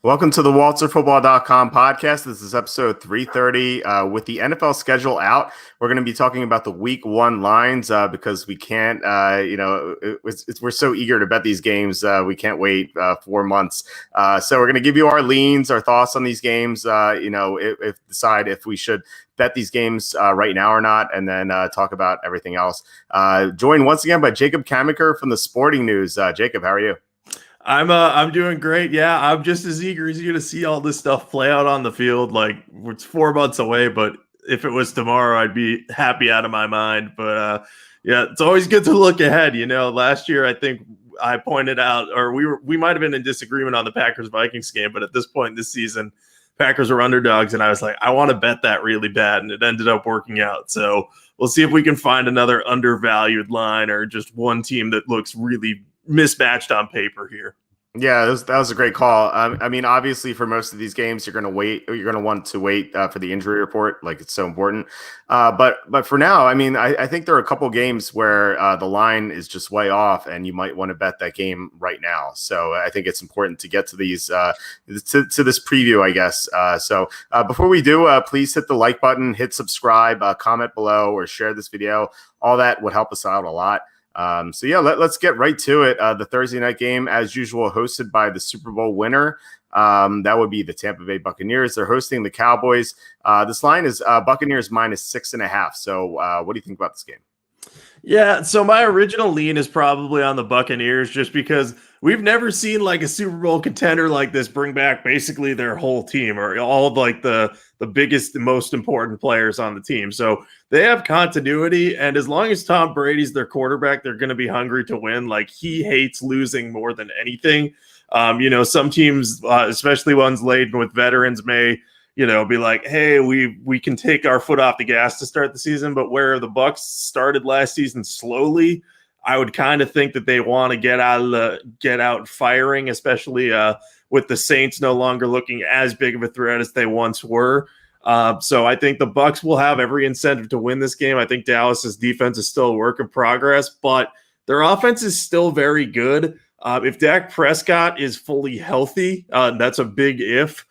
Welcome to the WalterFootball.com podcast. This is episode 330. With the NFL schedule out, we're going to be talking about the week one lines because we can't, we're so eager to bet these games. We can't wait 4 months. So we're going to give you our leans, our thoughts on these games, if decide if we should bet these games right now or not, and then talk about everything else. Joined once again by Jacob Kamiker from the Sporting News. Jacob, how are you? I'm doing great. Yeah, I'm just as eager as you to see all this stuff play out on the field. Like, it's 4 months away, but if it was tomorrow, I'd be happy out of my mind. But yeah, it's always good to look ahead. You know, last year I think I pointed out, or we might have been in disagreement on the Packers-Vikings game, but at this point this season, Packers were underdogs, and I was like, I want to bet that really bad, and it ended up working out. So we'll see if we can find another undervalued line or just one team that looks really mismatched on paper here. Yeah, that was a great call. I mean, obviously, for most of these games, you're going to wait. You're going to want to wait for the injury report, like it's so important. But for now, I mean, I think there are a couple games where the line is just way off, and you might want to bet that game right now. So I think it's important to get to these to this preview, I guess. So before we do, please hit the like button, hit subscribe, comment below, or share this video. All that would help us out a lot. So yeah, let's get right to it. The Thursday night game, as usual, hosted by the Super Bowl winner. That would be the Tampa Bay Buccaneers. They're hosting the Cowboys. This line is Buccaneers -6.5. So what do you think about this game? Yeah, so my original lean is probably on the Buccaneers just because we've never seen like a Super Bowl contender like this bring back basically their whole team or all of like the biggest, the most important players on the team. So they have continuity, and as long as Tom Brady's their quarterback, they're going to be hungry to win. Like, he hates losing more than anything. Some teams, especially ones laden with veterans, may be like, hey, we can take our foot off the gas to start the season, but where the Bucs started last season slowly, I would kind of think that they want to get out firing, especially with the Saints no longer looking as big of a threat as they once were. So I think the Bucs will have every incentive to win this game. I think Dallas's defense is still a work in progress, but their offense is still very good. If Dak Prescott is fully healthy, that's a big if.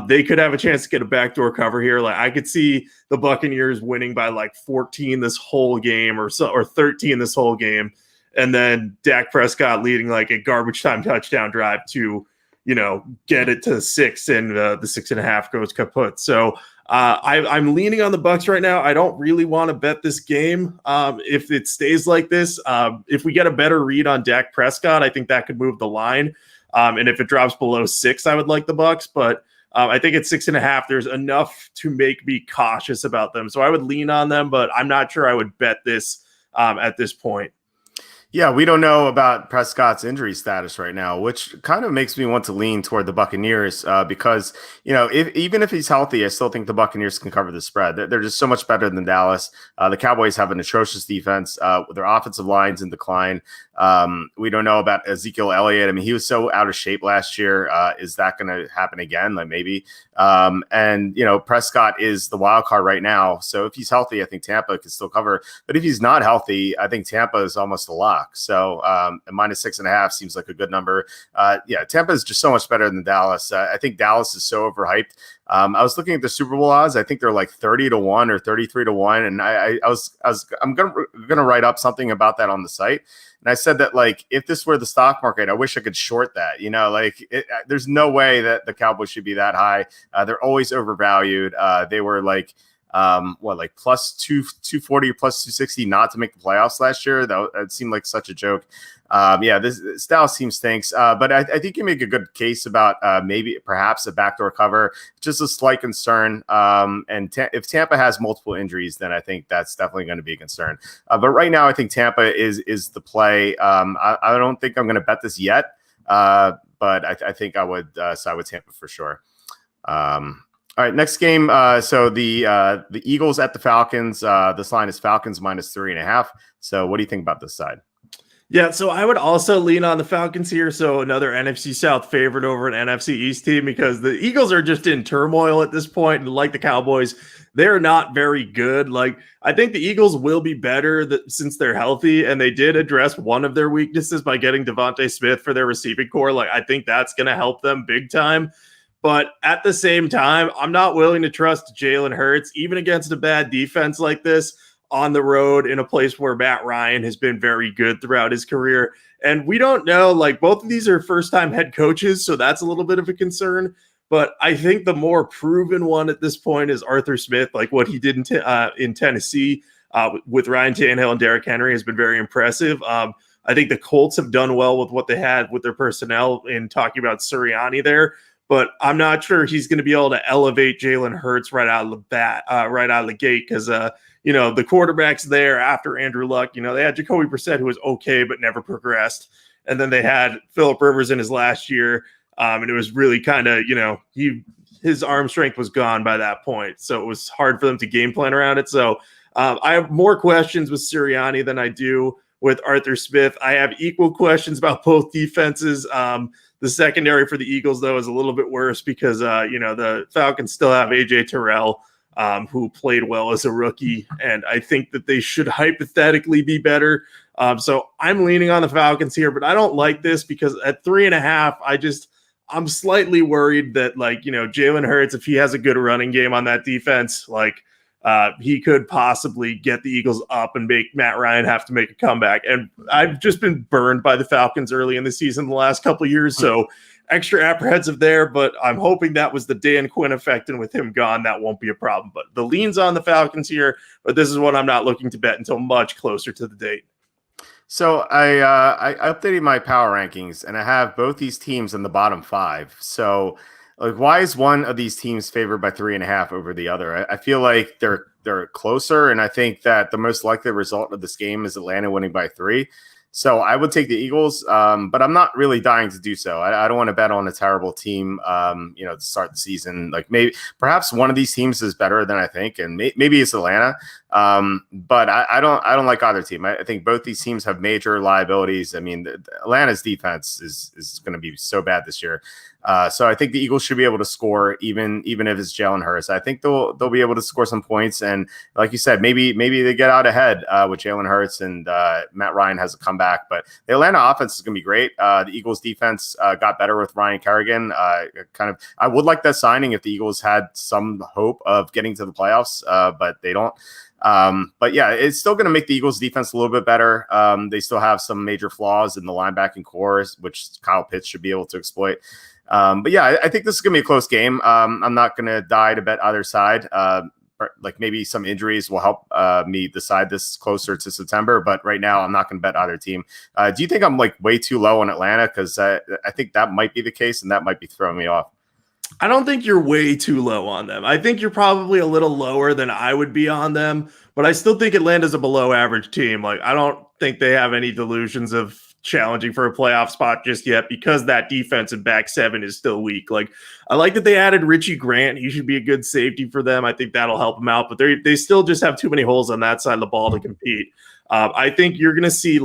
They could have a chance to get a backdoor cover here. Like, I could see the Buccaneers winning by like 14 this whole game or 13 this whole game, and then Dak Prescott leading like a garbage time touchdown drive to, get it to 6, and the 6.5 goes kaput. So I'm leaning on the Bucs right now. I don't really want to bet this game. If it stays like this, if we get a better read on Dak Prescott, I think that could move the line. And if it drops below 6, I would like the Bucs, but I think at 6.5, there's enough to make me cautious about them. So I would lean on them, but I'm not sure I would bet this at this point. Yeah, we don't know about Prescott's injury status right now, which kind of makes me want to lean toward the Buccaneers because, even if he's healthy, I still think the Buccaneers can cover the spread. They're just so much better than Dallas. The Cowboys have an atrocious defense. Their offensive line's in decline. We don't know about Ezekiel Elliott. I mean, he was so out of shape last year. Is that going to happen again? Like, maybe. Prescott is the wild card right now. So if he's healthy, I think Tampa can still cover. But if he's not healthy, I think Tampa is almost a lock. So -6.5 seems like a good number. Tampa is just so much better than Dallas. I think Dallas is so overhyped. I was looking at the Super Bowl odds. I think they're like 30-1 or 33-1, and I'm gonna write up something about that on the site. And I said that, like, if this were the stock market, I wish I could short that. There's no way that the Cowboys should be that high. They're always overvalued. They were like plus 240 or plus 260 not to make the playoffs last year. That seemed like such a joke. This Dallas team stinks. But I think you make a good case about perhaps a backdoor cover. Just a slight concern. If Tampa has multiple injuries, then I think that's definitely going to be a concern. But right now, I think Tampa is the play. I don't think I'm going to bet this yet. But I think I would side with Tampa for sure. All right, next game. So the Eagles at the Falcons. This line is Falcons -3.5. So what do you think about this side? Yeah, so I would also lean on the Falcons here. So another NFC South favorite over an NFC East team because the Eagles are just in turmoil at this point. And like the Cowboys, they're not very good. Like, I think the Eagles will be better since they're healthy, and they did address one of their weaknesses by getting Devontae Smith for their receiving core. Like, I think that's going to help them big time. But at the same time, I'm not willing to trust Jalen Hurts, even against a bad defense like this, on the road in a place where Matt Ryan has been very good throughout his career. And we don't know, like, both of these are first-time head coaches, so that's a little bit of a concern. But I think the more proven one at this point is Arthur Smith. Like, what he did in Tennessee with Ryan Tannehill and Derrick Henry has been very impressive. I think the Colts have done well with what they had with their personnel in talking about Sirianni there. But I'm not sure he's going to be able to elevate Jalen Hurts right out of the bat, right out of the gate, because the quarterbacks there after Andrew Luck, they had Jacoby Brissett, who was okay but never progressed, and then they had Phillip Rivers in his last year, and it was really kind of his arm strength was gone by that point, so it was hard for them to game plan around it. So I have more questions with Sirianni than I do with Arthur Smith. I have equal questions about both defenses. The secondary for the Eagles, though, is a little bit worse because, the Falcons still have A.J. Terrell, who played well as a rookie, and I think that they should hypothetically be better. So I'm leaning on the Falcons here, but I don't like this because at 3.5, I'm slightly worried that, Jalen Hurts, if he has a good running game on that defense, he could possibly get the Eagles up and make Matt Ryan have to make a comeback. And I've just been burned by the Falcons early in the season the last couple of years, so extra apprehensive there, but I'm hoping that was the Dan Quinn effect, and with him gone, that won't be a problem. But the lean's on the Falcons here, but this is what I'm not looking to bet until much closer to the date. So I updated my power rankings, and I have both these teams in the bottom 5. So why is one of these teams favored by 3.5 over the other? I feel like they're closer, and I think that the most likely result of this game is Atlanta winning by 3. So I would take the Eagles, but I'm not really dying to do so. I don't want to bet on a terrible team, to start the season. Perhaps one of these teams is better than I think, and maybe it's Atlanta. But I don't like either team. I think both these teams have major liabilities. I mean, Atlanta's defense is going to be so bad this year. So I think the Eagles should be able to score even if it's Jalen Hurts. I think they'll be able to score some points, and like you said, maybe they get out ahead with Jalen Hurts and Matt Ryan has a comeback. But the Atlanta offense is going to be great. The Eagles defense got better with Ryan Kerrigan. I would like that signing if the Eagles had some hope of getting to the playoffs, but they don't. But yeah, it's still going to make the Eagles defense a little bit better. They still have some major flaws in the linebacking core, which Kyle Pitts should be able to exploit. But yeah, I think this is going to be a close game. I'm not going to die to bet either side. Maybe some injuries will help me decide this closer to September. But right now, I'm not going to bet either team. Do you think I'm way too low on Atlanta? Because I think that might be the case, and that might be throwing me off. I don't think you're way too low on them. I think you're probably a little lower than I would be on them, but I still think Atlanta's a below average team. I don't think they have any delusions of challenging for a playoff spot just yet because that defensive back 7 is still weak. I like that they added Richie Grant. He should be a good safety for them. I think that'll help them out, but they still just have too many holes on that side of the ball to compete. I think you're going to see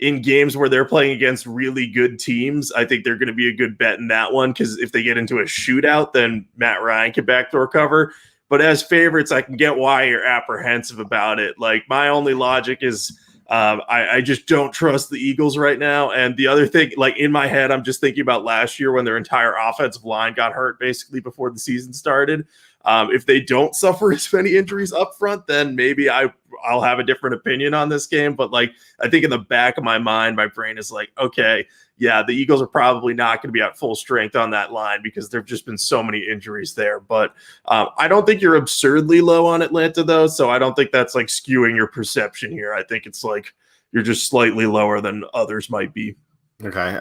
in games where they're playing against really good teams, I think they're going to be a good bet in that one, because if they get into a shootout, then Matt Ryan can backdoor cover. But as favorites, I can get why you're apprehensive about it. My only logic is I just don't trust the Eagles right now. And the other thing, in my head, I'm just thinking about last year when their entire offensive line got hurt basically before the season started. If they don't suffer as many injuries up front, then maybe I'll have a different opinion on this game. But I think in the back of my mind, my brain is okay, yeah, the Eagles are probably not going to be at full strength on that line because there've just been so many injuries there. But I don't think you're absurdly low on Atlanta, though. So I don't think that's skewing your perception here. I think it's you're just slightly lower than others might be. Okay.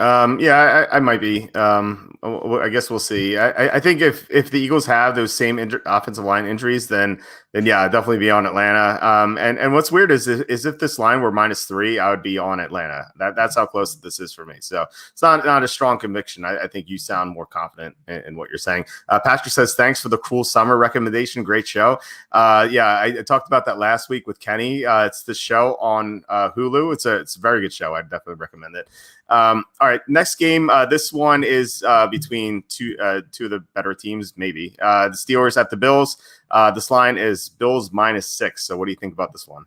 Yeah, I might be. I guess we'll see. I think if the Eagles have those same offensive line injuries, then yeah, I'd definitely be on Atlanta. And what's weird is if this line were -3, I would be on Atlanta. That's how close this is for me. So it's not a strong conviction. I think you sound more confident in what you're saying. Patrick says, thanks for the cool summer recommendation. Great show. Yeah, I talked about that last week with Kenny. It's the show on Hulu. It's a very good show. I'd definitely recommend it. All right, next game. This one is between two of the better teams, maybe. The Steelers at the Bills. This line is Bills -6. So what do you think about this one?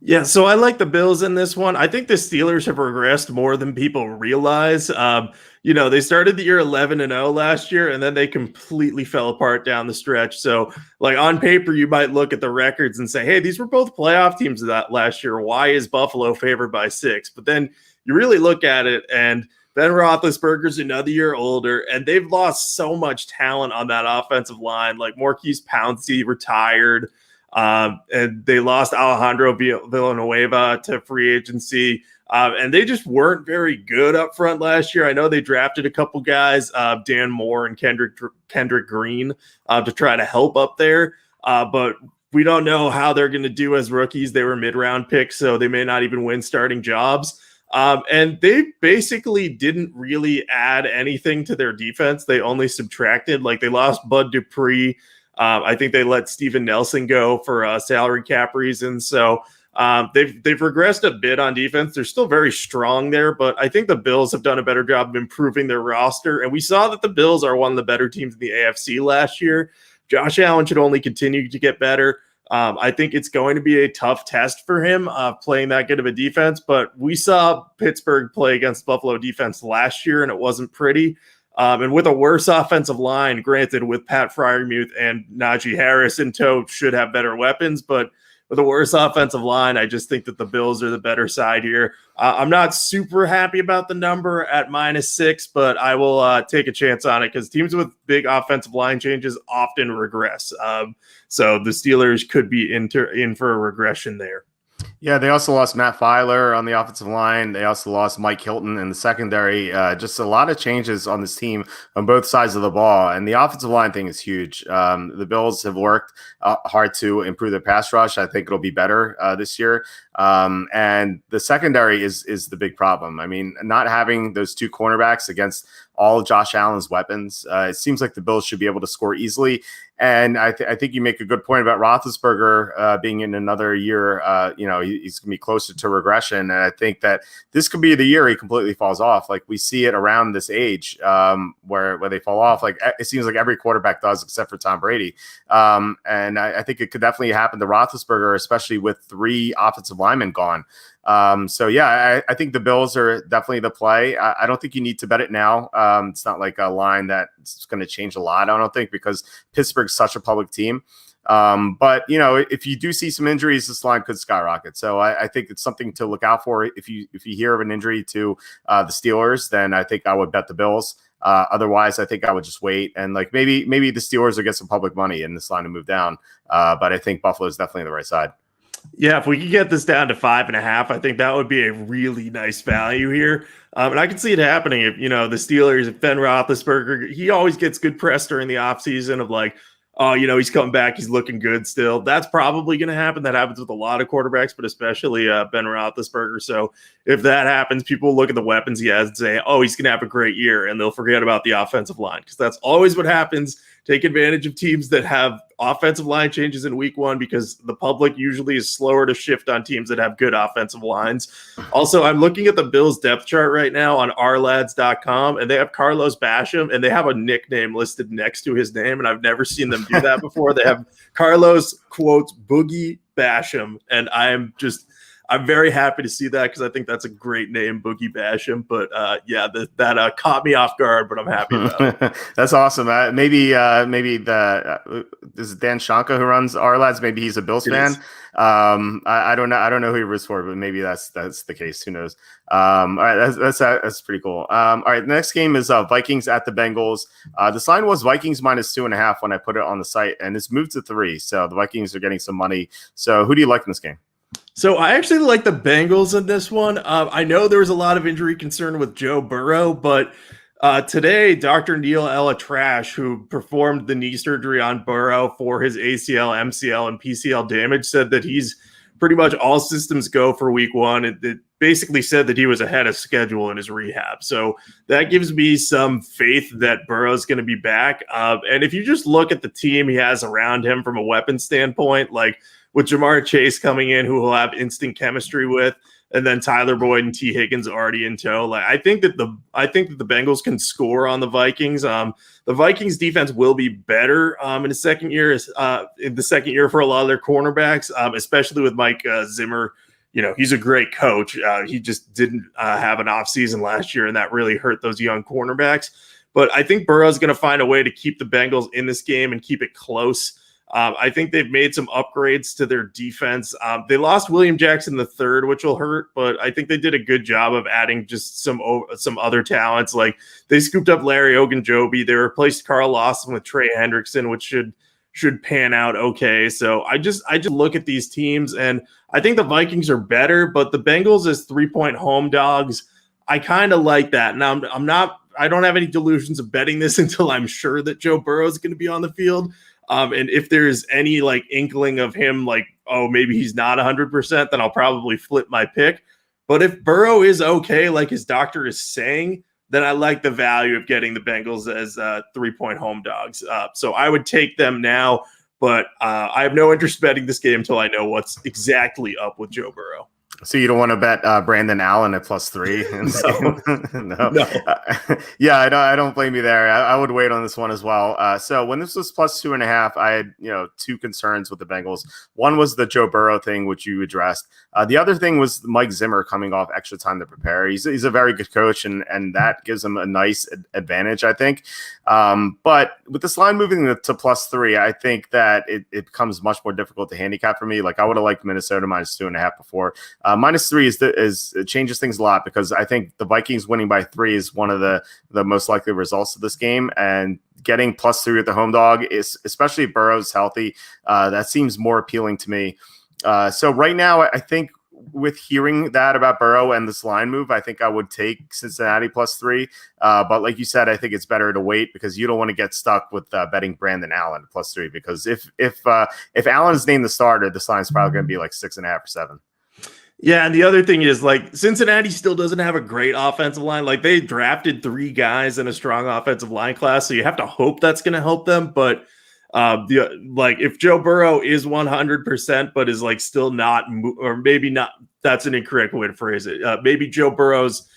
Yeah, so I like the Bills in this one. I think the Steelers have regressed more than people realize. They started the year 11-0 last year, and then they completely fell apart down the stretch. So, like on paper, you might look at the records and say, "Hey, these were both playoff teams that last year. Why is Buffalo favored by 6?" But then you really look at it, and Ben Roethlisberger's another year older, and they've lost so much talent on that offensive line. Like Maurkice Pouncey retired. And they lost Alejandro Villanueva to free agency. And they just weren't very good up front last year. I know they drafted a couple guys, Dan Moore and Kendrick Green, to try to help up there. But we don't know how they're going to do as rookies. They were mid-round picks, so they may not even win starting jobs. And they basically didn't really add anything to their defense. They only subtracted. Like they lost Bud Dupree. I think they let Steven Nelson go for salary cap reasons. So they've regressed a bit on defense. They're still very strong there, but I think the Bills have done a better job of improving their roster. And we saw that the Bills are one of the better teams in the AFC last year. Josh Allen should only continue to get better. I think it's going to be a tough test for him playing that good of a defense, but we saw Pittsburgh play against Buffalo defense last year, and it wasn't pretty. And with a worse offensive line, granted, with Pat Freiermuth and Najee Harris in tow, should have better weapons. But with a worse offensive line, I just think that the Bills are the better side here. I'm not super happy about the number at -6, but I will take a chance on it because teams with big offensive line changes often regress. So the Steelers could be in for a regression there. Yeah, they also lost Matt Filer on the offensive line. They also lost Mike Hilton in the secondary. Just a lot of changes on this team on both sides of the ball. And the offensive line thing is huge. The Bills have worked hard to improve their pass rush. I think it'll be better this year. And the secondary is the big problem. I mean, not having those two cornerbacks against all of Josh Allen's weapons, it seems like the Bills should be able to score easily. And I think you make a good point about Roethlisberger being in another year. He's going to be closer to regression. And I think that this could be the year he completely falls off. Like we see it around this age where they fall off. Like it seems like every quarterback does except for Tom Brady. And I think it could definitely happen to Roethlisberger, especially with 3 offensive linemen gone. I think the Bills are definitely the play. I don't think you need to bet it now. It's not like a line that's going to change a lot, I don't think, because Pittsburgh's such a public team. But if you do see some injuries, this line could skyrocket. So I think it's something to look out for. If you hear of an injury to the Steelers, then I think I would bet the Bills. Otherwise, I think I would just wait and maybe the Steelers will get some public money in this line to move down. But I think Buffalo is definitely the right side. Yeah, if we could get this down to 5.5, I think that would be a really nice value here. And I can see it happening if, the Steelers, if Ben Roethlisberger, he always gets good press during the offseason of he's coming back, he's looking good still. That's probably going to happen. That happens with a lot of quarterbacks, but especially Ben Roethlisberger. So if that happens, people look at the weapons he has and say, oh, he's going to have a great year, and they'll forget about the offensive line because that's always what happens. Take advantage of teams that have offensive line changes in week 1 because the public usually is slower to shift on teams that have good offensive lines. Also, I'm looking at the Bills depth chart right now on ourlads.com, and they have Carlos Basham, and they have a nickname listed next to his name, and I've never seen them do that before. They have Carlos, quotes, Boogie Basham, and I'm very happy to see that because I think that's a great name, Boogie Basham. But that caught me off guard, but I'm happy about it. That's awesome. Maybe this is Dan Shanka who runs our lads. Maybe he's a Bills fan. I don't know. I don't know who he roots for, but maybe that's the case. Who knows? All right, that's pretty cool. All right, the next game is Vikings at the Bengals. This line was Vikings -2.5 when I put it on the site, and it's moved to 3. So the Vikings are getting some money. So who do you like in this game? So I actually like the Bengals in this one. I know there was a lot of injury concern with Joe Burrow, but today, Dr. Neil Ella Trash, who performed the knee surgery on Burrow for his ACL, MCL, and PCL damage, said that he's pretty much all systems go for week 1. It basically said that he was ahead of schedule in his rehab. So that gives me some faith that Burrow's going to be back. And if you just look at the team he has around him from a weapon standpoint, like with Jamar Chase coming in, who he'll have instant chemistry with, and then Tyler Boyd and T. Higgins already in tow. Like I think that the Bengals can score on the Vikings. The Vikings defense will be better in the second year for a lot of their cornerbacks, especially with Mike Zimmer. He's a great coach. He just didn't have an offseason last year, and that really hurt those young cornerbacks. But I think Burrow's going to find a way to keep the Bengals in this game and keep it close. I think they've made some upgrades to their defense. They lost William Jackson III, which will hurt, but I think they did a good job of adding just some other talents. Like they scooped up Larry Ogunjobi. They replaced Carl Lawson with Trey Hendrickson, which should pan out okay. So I just look at these teams, and I think the Vikings are better, but the Bengals as 3-point home dogs, I kind of like that. Now I don't have any delusions of betting this until I'm sure that Joe Burrow is going to be on the field. And if there's any like inkling of him, like, oh, maybe he's not 100%, then I'll probably flip my pick. But if Burrow is okay, like his doctor is saying, then I like the value of getting the Bengals as 3-point home dogs. So I would take them now, but I have no interest betting this game until I know what's exactly up with Joe Burrow. So you don't want to bet Brandon Allen at +3? No. Yeah, I don't blame you there. I would wait on this one as well. So when this was +2.5, I had two concerns with the Bengals. One was the Joe Burrow thing, which you addressed. The other thing was Mike Zimmer coming off extra time to prepare. He's a very good coach, and that gives him a nice advantage, I think. But with this line moving to +3, I think that it becomes much more difficult to handicap for me. Like I would have liked Minnesota -2.5 before. -3 is it changes things a lot, because I think the Vikings winning by 3 is one of the most likely results of this game, and getting +3 with the home dog is, especially if Burrow's healthy, that seems more appealing to me. So right now, I think with hearing that about Burrow and this line move, I think I would take Cincinnati +3. But like you said, I think it's better to wait, because you don't want to get stuck with betting Brandon Allen +3, because if Allen's named the starter, this line's probably going to be like 6.5 or 7. Yeah, and the other thing is, like, Cincinnati still doesn't have a great offensive line. Like, they drafted 3 guys in a strong offensive line class, so you have to hope that's going to help them. But if Joe Burrow is 100%, but is like still not, or maybe not, that's an incorrect way to phrase it. Maybe Joe Burrow's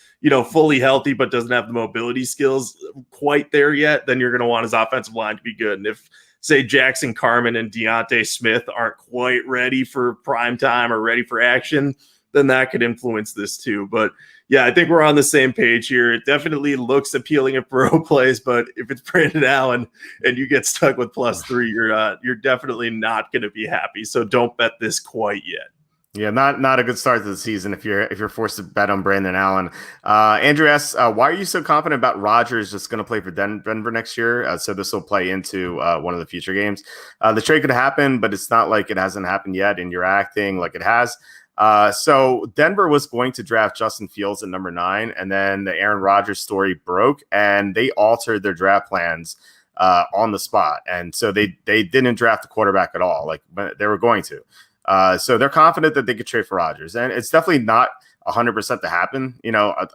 fully healthy, but doesn't have the mobility skills quite there yet. Then you're going to want his offensive line to be good. And if, say, Jackson Carman and Deontay Smith aren't quite ready for prime time or ready for action, then that could influence this too. But yeah, I think we're on the same page here. It definitely looks appealing if Burrow plays, but if it's Brandon Allen and you get stuck with +3, you're definitely not going to be happy. So don't bet this quite yet. Yeah, not a good start to the season if you're forced to bet on Brandon Allen. Andrew asks, why are you so confident about Rodgers just going to play for Denver next year? So this will play into one of the future games. The trade could happen, but it's not like it hasn't happened yet, and you're acting like it has. So Denver was going to draft Justin Fields at number 9, and then the Aaron Rodgers story broke, and they altered their draft plans on the spot. And so they didn't draft a quarterback at all, like they were going to. So they're confident that they could trade for Rodgers, and it's definitely not 100% to happen.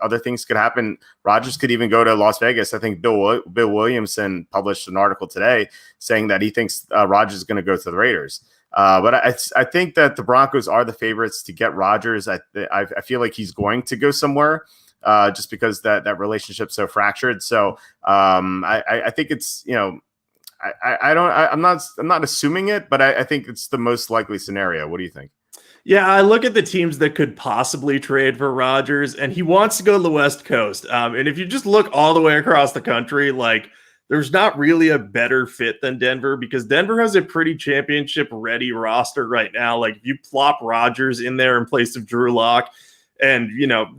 Other things could happen. Rodgers could even go to Las Vegas. I think Bill Williamson published an article today saying that he thinks Rodgers is going to go to the Raiders. But I think that the Broncos are the favorites to get Rodgers. I feel like he's going to go somewhere, just because that relationship's so fractured. So I think it's I'm not assuming it, but I think it's the most likely scenario. What do you think? Yeah, I look at the teams that could possibly trade for Rodgers, and he wants to go to the West Coast. And if you just look all the way across the country, like, there's not really a better fit than Denver, because Denver has a pretty championship-ready roster right now. Like, if you plop Rodgers in there in place of Drew Lock, and,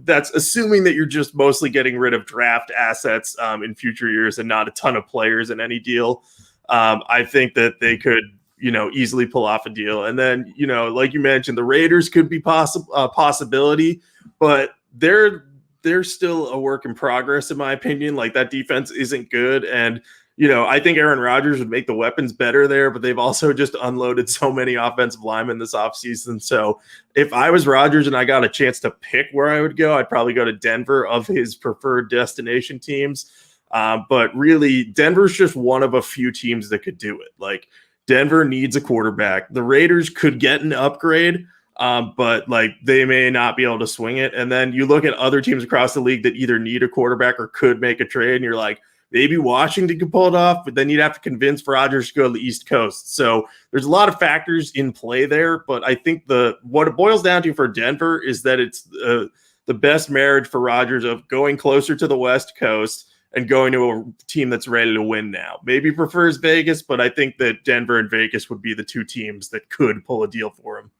that's assuming that you're just mostly getting rid of draft assets in future years and not a ton of players in any deal, I think that they could, easily pull off a deal. And then, like you mentioned, the Raiders could be possibility, but they're still a work in progress, in my opinion. Like, that defense isn't good. And, I think Aaron Rodgers would make the weapons better there, but they've also just unloaded so many offensive linemen this offseason. So if I was Rodgers and I got a chance to pick where I would go, I'd probably go to Denver of his preferred destination teams. But really, Denver's just one of a few teams that could do it. Like, Denver needs a quarterback. The Raiders could get an upgrade. but like they may not be able to swing it. And then you look at other teams across the league that either need a quarterback or could make a trade, and you're like, maybe Washington could pull it off, but then you'd have to convince Rodgers to go to the East Coast. So there's a lot of factors in play there. But I think what it boils down to for Denver is that it's the best marriage for Rodgers of going closer to the West Coast and going to a team that's ready to win now. Maybe prefers Vegas, but I think that Denver and Vegas would be the two teams that could pull a deal for him.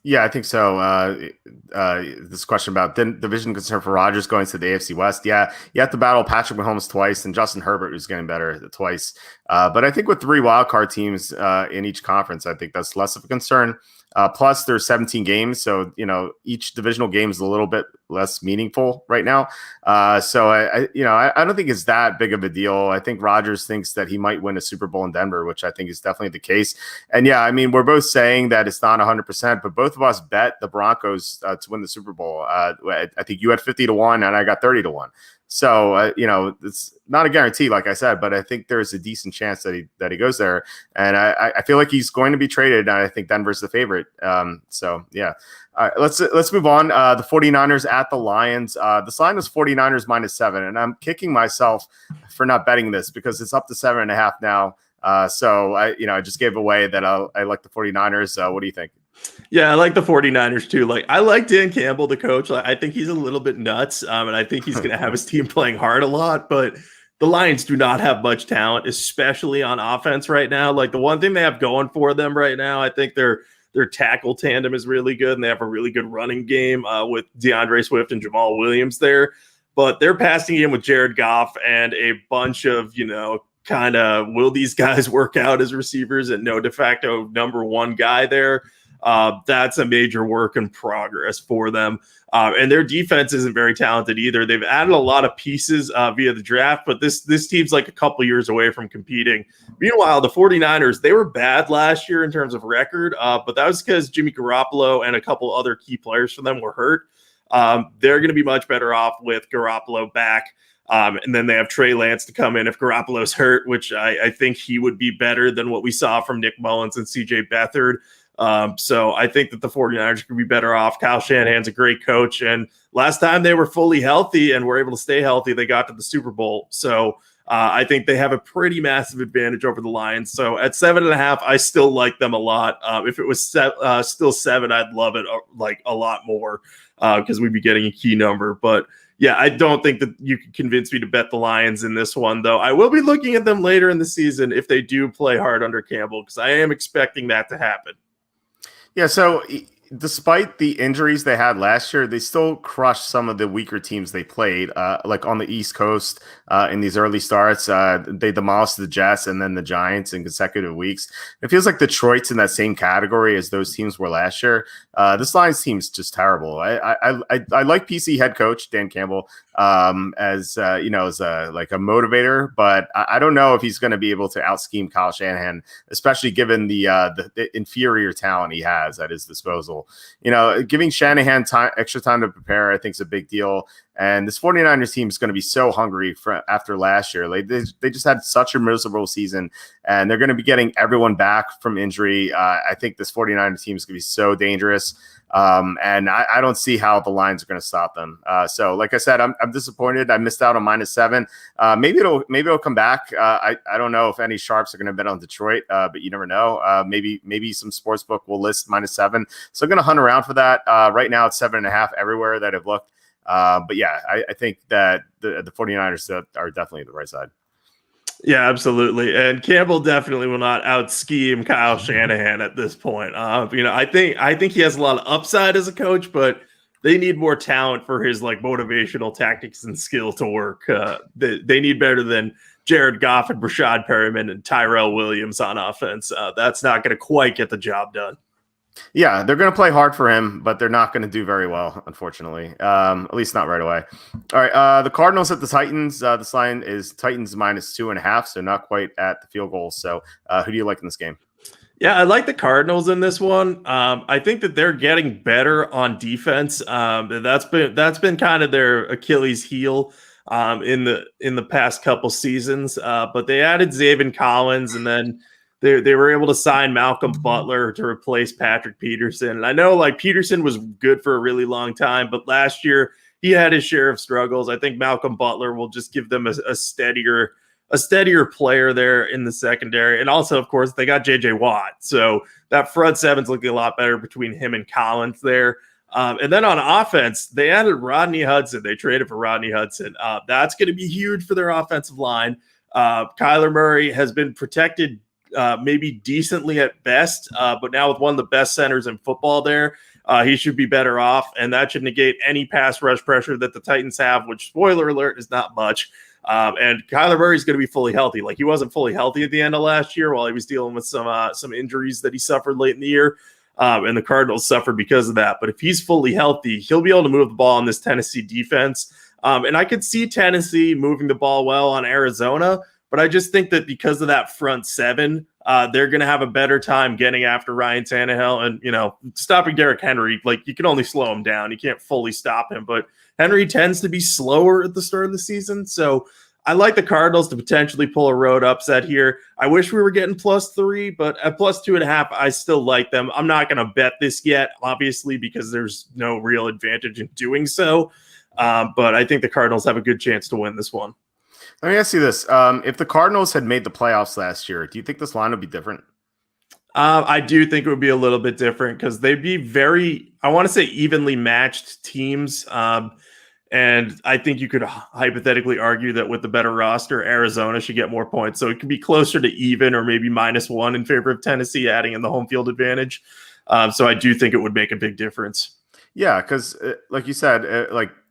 Yeah, I think so. This question about division concern for Rodgers going to the AFC West. Yeah, you have to battle Patrick Mahomes twice and Justin Herbert, who's getting better twice. But I think with 3 wildcard teams in each conference, I think that's less of a concern. Plus, there's 17 games, so each divisional game is a little bit less meaningful right now. So I don't think it's that big of a deal. I think Rodgers thinks that he might win a Super Bowl in Denver, which I think is definitely the case. And yeah, I mean, we're both saying that it's not 100%, but both of us bet the Broncos to win the Super Bowl. I think you had 50-1, and I got 30-1. So, it's not a guarantee, like I said, but I think there's a decent chance that he goes there. And I feel like he's going to be traded. And I think Denver's the favorite. So, yeah. All right, let's move on. The 49ers at the Lions. This line was 49ers -7. And I'm kicking myself for not betting this because it's up to 7.5 now. So, I just gave away that I like the 49ers. What do you think? Yeah, I like the 49ers too. Like, I like Dan Campbell, the coach. Like, I think he's a little bit nuts, and I think he's going to have his team playing hard a lot. But the Lions do not have much talent, especially on offense right now. Like, the one thing they have going for them right now, I think their tackle tandem is really good, and they have a really good running game with DeAndre Swift and Jamal Williams there. But they're passing in with Jared Goff and a bunch of, kind of will these guys work out as receivers and no de facto number one guy there. That's a major work in progress for them. And their defense isn't very talented either. They've added a lot of pieces via the draft, but this team's like a couple years away from competing. Meanwhile, the 49ers, they were bad last year in terms of record, but that was because Jimmy Garoppolo and a couple other key players for them were hurt. They're going to be much better off with Garoppolo back. And then they have Trey Lance to come in if Garoppolo's hurt, which I think he would be better than what we saw from Nick Mullins and CJ Beathard. So I think that the 49ers could be better off. Kyle Shanahan's a great coach. And last time they were fully healthy and were able to stay healthy, they got to the Super Bowl. So I think they have a pretty massive advantage over the Lions. So at 7.5, I still like them a lot. If it was still 7, I'd love it like a lot more because we'd be getting a key number. But yeah, I don't think that you can convince me to bet the Lions in this one, though. I will be looking at them later in the season if they do play hard under Campbell, because I am expecting that to happen. Yeah, so despite the injuries they had last year, they still crushed some of the weaker teams they played, like on the East Coast in these early starts. They demolished the Jets and then the Giants in consecutive weeks. It feels like Detroit's in that same category as those teams were last year. This Lions team's just terrible. I like PC head coach Dan Campbell as a motivator, but I don't know if he's going to be able to out scheme Kyle Shanahan, especially given the inferior talent he has at his disposal. Giving Shanahan extra time to prepare, I think, is a big deal. And this 49ers team is going to be so hungry after last year. They just had such a miserable season, and they're going to be getting everyone back from injury. I think this 49ers team is going to be so dangerous. And I don't see how the Lions are going to stop them. So like I said, I'm disappointed. I missed out on -7. Maybe it'll come back. I don't know if any sharps are going to bet on Detroit, but you never know. Maybe some sportsbook will list -7. So I'm going to hunt around for that. Right now it's 7.5 everywhere that I've looked. But yeah, I think that the 49ers are definitely the right side. Yeah, absolutely. And Campbell definitely will not out scheme Kyle Shanahan at this point. I think he has a lot of upside as a coach, but they need more talent for his like motivational tactics and skill to work. They need better than Jared Goff and Rashad Perriman and Tyrell Williams on offense. That's not going to quite get the job done. Yeah, they're going to play hard for him, but they're not going to do very well, unfortunately. At least not right away. All right, the Cardinals at the Titans. This line is Titans -2.5, so not quite at the field goal. So who do you like in this game? Yeah, I like the Cardinals in this one. I think that they're getting better on defense. That's been kind of their Achilles heel in the past couple seasons. But they added Zaven Collins, and then they were able to sign Malcolm Butler to replace Patrick Peterson. And I know like Peterson was good for a really long time, but last year he had his share of struggles. I think Malcolm Butler will just give them a steadier player there in the secondary. And also, of course, they got JJ Watt. So that front seven's looking a lot better between him and Collins there. And then on offense, they added Rodney Hudson. They traded for Rodney Hudson. That's going to be huge for their offensive line. Kyler Murray has been protected maybe decently at best, but now with one of the best centers in football there, he should be better off, and that should negate any pass rush pressure that the Titans have, which, spoiler alert, is not much. And Kyler Murray is going to be fully healthy. Like, he wasn't fully healthy at the end of last year while he was dealing with some injuries that he suffered late in the year. And the Cardinals suffered because of that. But if he's fully healthy, he'll be able to move the ball on this Tennessee defense. And I could see Tennessee moving the ball well on Arizona, but I just think that because of that front seven, they're going to have a better time getting after Ryan Tannehill and, stopping Derrick Henry. Like, you can only slow him down. You can't fully stop him, but Henry tends to be slower at the start of the season. So I like the Cardinals to potentially pull a road upset here. I wish we were getting +3, but at +2.5, I still like them. I'm not going to bet this yet, obviously, because there's no real advantage in doing so. But I think the Cardinals have a good chance to win this one. Let me ask you this. If the Cardinals had made the playoffs last year, do you think this line would be different? I do think it would be a little bit different because they'd be very, I want to say, evenly matched teams. And I think you could hypothetically argue that with the better roster, Arizona should get more points. So it could be closer to even or maybe -1 in favor of Tennessee, adding in the home field advantage. So I do think it would make a big difference. Yeah, because like you said,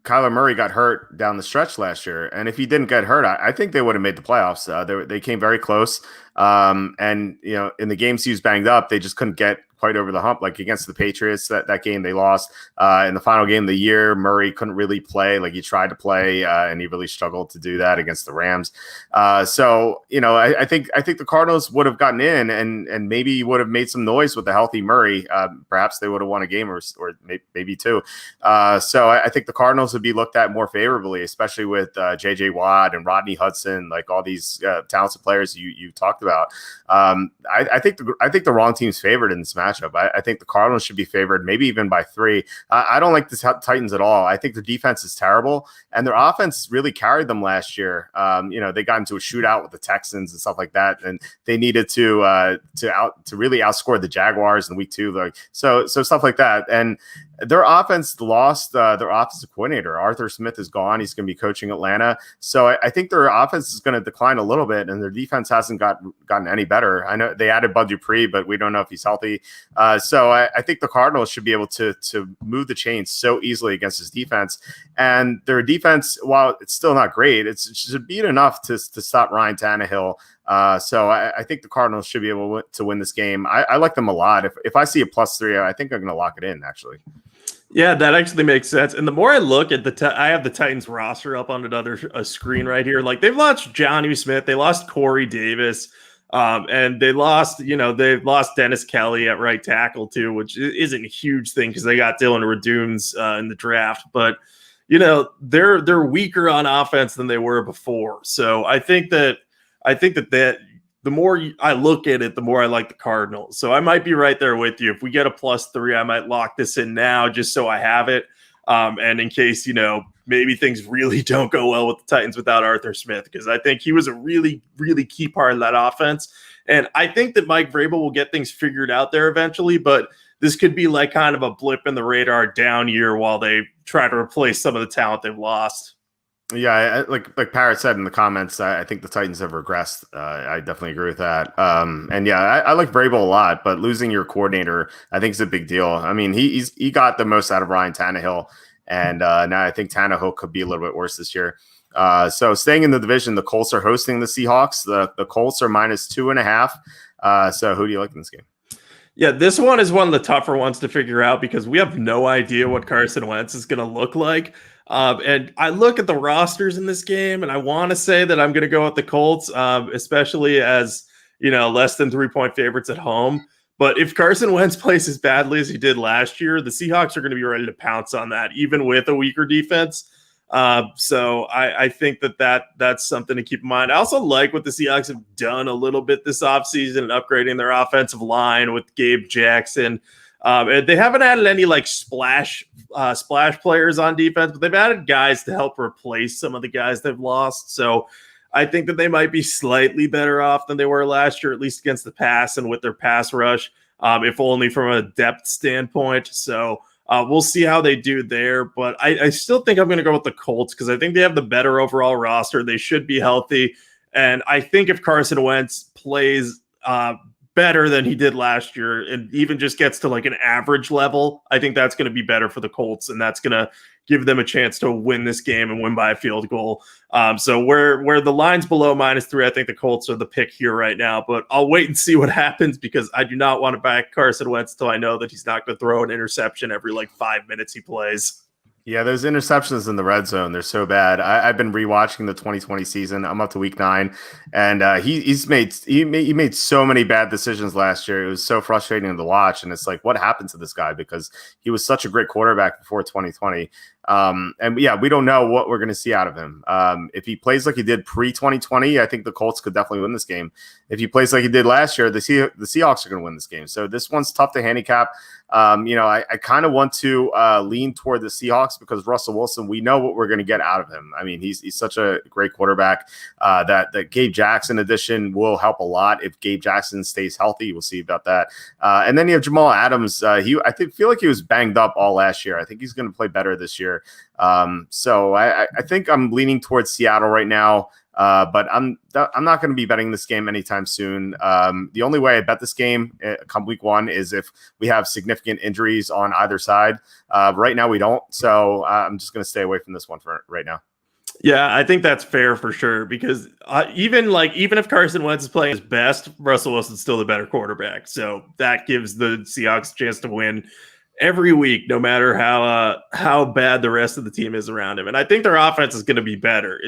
Kyler Murray got hurt down the stretch last year. And if he didn't get hurt, I think they would have made the playoffs. They came very close. And, in the games he was banged up, they just couldn't get quite over the hump. Like against the Patriots, that game they lost. In the final game of the year, Murray couldn't really play. Like, he tried to play, and he really struggled to do that against the Rams. I think the Cardinals would have gotten in and maybe would have made some noise with the healthy Murray. Perhaps they would have won a game or maybe two. So I think the Cardinals would be looked at more favorably, especially with JJ Watt and Rodney Hudson, like all these talented players you talked about. I think the wrong team's favored in this matchup. I think the Cardinals should be favored, maybe even by 3. I don't like the Titans at all. I think their defense is terrible, and their offense really carried them last year. They got into a shootout with the Texans and stuff like that, and they needed to really outscore the Jaguars in week 2. So stuff like that. And their offense lost their offensive coordinator. Arthur Smith is gone. He's going to be coaching Atlanta. So I think their offense is going to decline a little bit, and their defense hasn't gotten any better. I know they added Bud Dupree, but we don't know if he's healthy. So I think the Cardinals should be able to move the chains so easily against his defense. And their defense, while it's still not great, it should be enough to stop Ryan Tannehill. So I think the Cardinals should be able to win this game. I like them a lot. If I see a +3, I think I'm going to lock it in, actually. Yeah, that actually makes sense. And the more I look at I have the Titans roster up on another screen right here. Like, they've lost Johnny Smith, they lost Corey Davis, and they've lost Dennis Kelly at right tackle too, which isn't a huge thing because they got Dylan Radunes in the draft. But they're weaker on offense than they were before. So I think that the more I look at it, the more I like the Cardinals. So I might be right there with you. If we get a +3, I might lock this in now just so I have it. And in case, maybe things really don't go well with the Titans without Arthur Smith, because I think he was a really, really key part of that offense. And I think that Mike Vrabel will get things figured out there eventually, but this could be like kind of a blip in the radar down year while they try to replace some of the talent they've lost. Yeah, like Parrott said in the comments, I think the Titans have regressed. I definitely agree with that. And yeah, I like Vrabel a lot, but losing your coordinator, I think, is a big deal. I mean, he got the most out of Ryan Tannehill, and now I think Tannehill could be a little bit worse this year. So staying in the division, the Colts are hosting the Seahawks. The Colts are -2.5. So who do you like in this game? Yeah, this one is one of the tougher ones to figure out because we have no idea what Carson Wentz is going to look like. And I look at the rosters in this game, and I want to say that I'm going to go with the Colts, especially as, less than 3-point favorites at home. But if Carson Wentz plays as badly as he did last year, the Seahawks are going to be ready to pounce on that, even with a weaker defense. So I think that's something to keep in mind. I also like what the Seahawks have done a little bit this offseason and upgrading their offensive line with Gabe Jackson. They haven't added any like splash players on defense, but they've added guys to help replace some of the guys they've lost. So I think that they might be slightly better off than they were last year, at least against the pass and with their pass rush, if only from a depth standpoint. So we'll see how they do there. But I still think I'm going to go with the Colts because I think they have the better overall roster. They should be healthy. And I think if Carson Wentz plays better than he did last year and even just gets to like an average level, I think that's going to be better for the Colts, and that's going to give them a chance to win this game and win by a field goal. So where the line's below -3, I think the Colts are the pick here right now, but I'll wait and see what happens because I do not want to back Carson Wentz until I know that he's not going to throw an interception every like 5 minutes he plays. Yeah, those interceptions in the red zone, they're so bad. I've been rewatching the 2020 season. I'm up to week 9, and he made so many bad decisions last year. It was so frustrating to watch, and it's like, what happened to this guy? Because he was such a great quarterback before 2020. And yeah, we don't know what we're going to see out of him. If he plays like he did pre-2020, I think the Colts could definitely win this game. If he plays like he did last year, the Seahawks are going to win this game. So this one's tough to handicap. I kind of want to lean toward the Seahawks because Russell Wilson, we know what we're going to get out of him. I mean, he's such a great quarterback. That Gabe Jackson addition will help a lot if Gabe Jackson stays healthy. We'll see about that. And then you have Jamal Adams. I feel like he was banged up all last year. I think he's going to play better this year. So I think I'm leaning towards Seattle right now. But I'm not going to be betting this game anytime soon. The only way I bet this game come week 1 is if we have significant injuries on either side. Right now we don't, so I'm just going to stay away from this one for right now. Yeah, I think that's fair for sure because even if Carson Wentz is playing his best, Russell Wilson's still the better quarterback. So that gives the Seahawks a chance to win every week, no matter how bad the rest of the team is around him. And I think their offense is going to be better.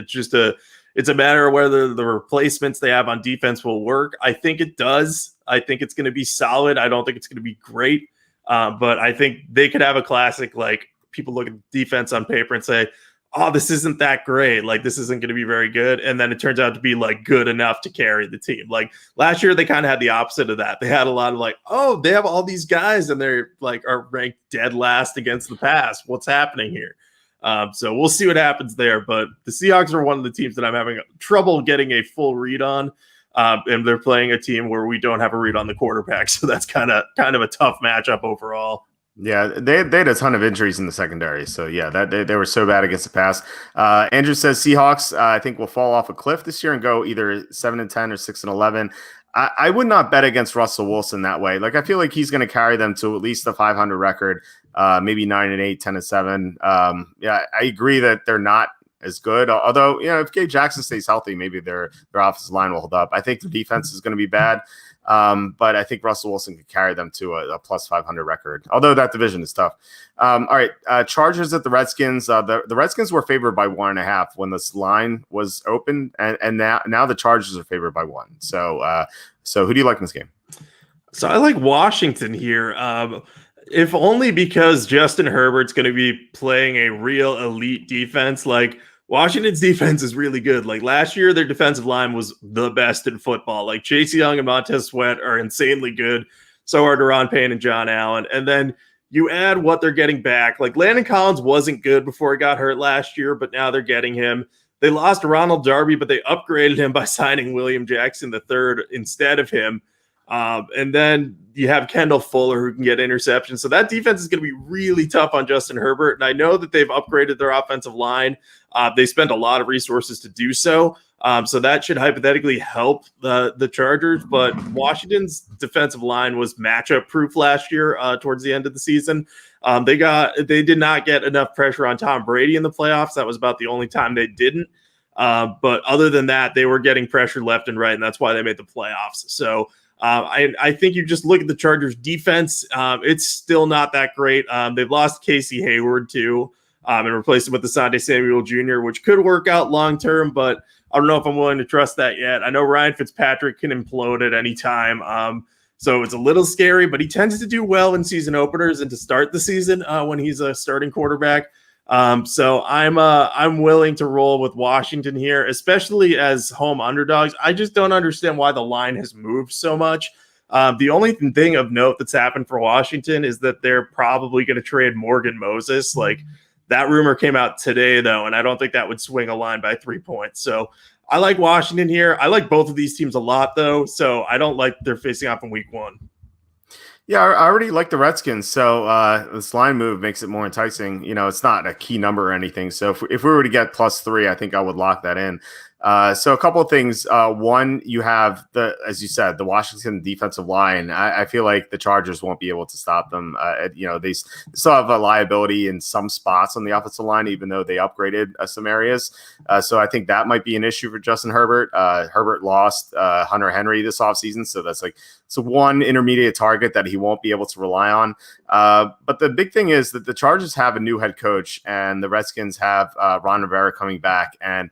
It's a matter of whether the replacements they have on defense will work. I think it does. I think it's going to be solid. I don't think it's going to be great. But I think they could have a classic, like people look at defense on paper and say, oh, this isn't that great. Like this isn't going to be very good. And then it turns out to be like good enough to carry the team. Like last year, they kind of had the opposite of that. They had a lot of like, oh, they have all these guys and they're like are ranked dead last against the pass. What's happening here? So we'll see what happens there. But the Seahawks are one of the teams that I'm having trouble getting a full read on. And they're playing a team where we don't have a read on the quarterback. So that's kind of a tough matchup overall. Yeah, they had a ton of injuries in the secondary. So, yeah, they were so bad against the pass. Andrew says Seahawks, I think, will fall off a cliff this year and go either 7-10 or 6-11. I would not bet against Russell Wilson that way. Like, I feel like he's going to carry them to at least a 500 record, maybe 9-8, 10-7. Yeah, I agree that they're not as good. Although, if Gabe Jackson stays healthy, maybe their offensive line will hold up. I think the defense is going to be bad. But I think Russell Wilson could carry them to a plus 500 record, although that division is tough. All right. Chargers at the Redskins. The Redskins were favored by 1.5 when this line was open. And now the Chargers are favored by 1. So who do you like in this game? So I like Washington here. If only because Justin Herbert's going to be playing a real elite defense. Like Washington's defense is really good. Like last year, their defensive line was the best in football. Like Chase Young and Montez Sweat are insanely good. So are Deron Payne and John Allen. And then you add what they're getting back. Like Landon Collins wasn't good before he got hurt last year, but now they're getting him. They lost Ronald Darby, but they upgraded him by signing William Jackson III instead of him. And then you have Kendall Fuller who can get interceptions. So that defense is going to be really tough on Justin Herbert. And I know that they've upgraded their offensive line. They spent a lot of resources to do so. So that should hypothetically help the Chargers. But Washington's defensive line was matchup proof last year towards the end of the season. They did not get enough pressure on Tom Brady in the playoffs. That was about the only time they didn't. But other than that, they were getting pressure left and right. And that's why they made the playoffs. So I think you just look at the Chargers defense. It's still not that great. They've lost Casey Hayward too, and replaced him with Asante Samuel Jr., which could work out long-term, but I don't know if I'm willing to trust that yet. I know Ryan Fitzpatrick can implode at any time. So it's a little scary, but he tends to do well in season openers and to start the season when he's a starting quarterback. So I'm willing to roll with Washington here, especially as home underdogs. I just don't understand why the line has moved so much. The only thing of note that's happened for Washington is that they're probably going to trade Morgan Moses. Like, that rumor came out today, though, and I don't think that would swing a line by 3 points. So I like Washington here. I like both of these teams a lot, though, so I don't like they're facing off in week 1. Yeah, I already like the Redskins, so this line move makes it more enticing. It's not a key number or anything. So if we were to get +3, I think I would lock that in. So a couple of things. One, you have as you said, the Washington defensive line. I feel like the Chargers won't be able to stop them. They still have a liability in some spots on the offensive line, even though they upgraded some areas. So I think that might be an issue for Justin Herbert. Herbert lost Hunter Henry this offseason, so that's so one intermediate target that he won't be able to rely on. But the big thing is that the Chargers have a new head coach, and the Redskins have Ron Rivera coming back, and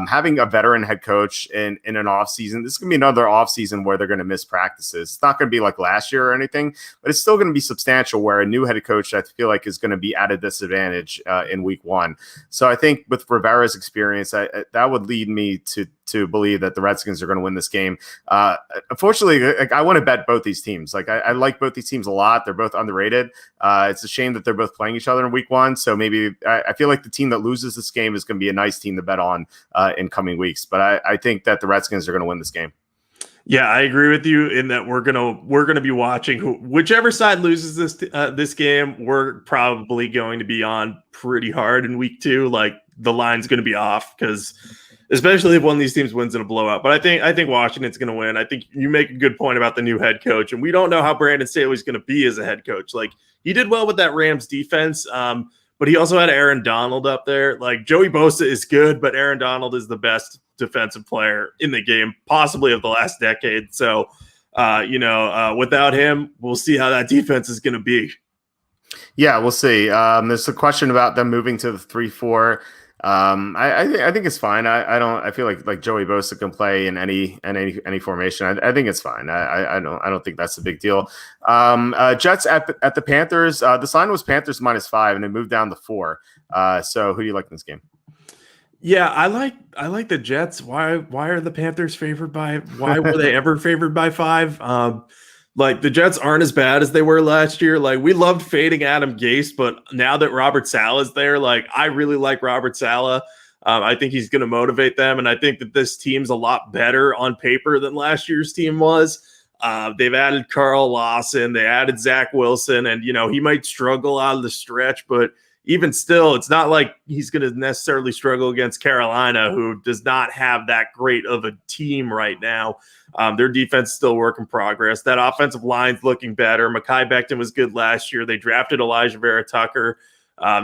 having a veteran head coach in an offseason, this is going to be another offseason where they're going to miss practices. It's not going to be like last year or anything, but it's still going to be substantial, where a new head coach, I feel like, is going to be at a disadvantage in week 1. So I think with Rivera's experience, that would lead me to believe that the Redskins are going to win this game. Unfortunately, I want to bet both these teams. I like both these teams a lot. They're both underrated. It's a shame that they're both playing each other in week 1. So maybe I feel like the team that loses this game is going to be a nice team to bet on in coming weeks. But I think that the Redskins are going to win this game. Yeah, I agree with you in that we're gonna be watching whichever side loses this game. We're probably going to be on pretty hard in week 2. Like, the line's going to be off, because especially if one of these teams wins in a blowout. But I think Washington's going to win. I think you make a good point about the new head coach, and we don't know how Brandon Staley's going to be as a head coach. Like, he did well with that Rams defense, but he also had Aaron Donald up there. Like, Joey Bosa is good, but Aaron Donald is the best defensive player in the game, possibly of the last decade. So, without him, we'll see how that defense is going to be. Yeah, we'll see. There's a question about them moving to the 3-4. I think it's fine. I feel like Joey Bosa can play in any formation. I think it's fine. I don't think that's a big deal. Jets at the Panthers. This line was Panthers -5, and it moved down to 4. So who do you like in this game? Yeah, I like the Jets. Why are the Panthers favored by? Why were they ever favored by 5? Like, the Jets aren't as bad as they were last year. Like, we loved fading Adam Gase, but now that Robert Saleh's there, like, I really like Robert Saleh. I think he's going to motivate them, and I think that this team's a lot better on paper than last year's team was. They've added Carl Lawson, they added Zach Wilson, and he might struggle out of the stretch, but even still, it's not like he's going to necessarily struggle against Carolina, who does not have that great of a team right now. Their defense is still a work in progress. That offensive line's looking better. Mekhi Becton was good last year. They drafted Elijah Vera Tucker.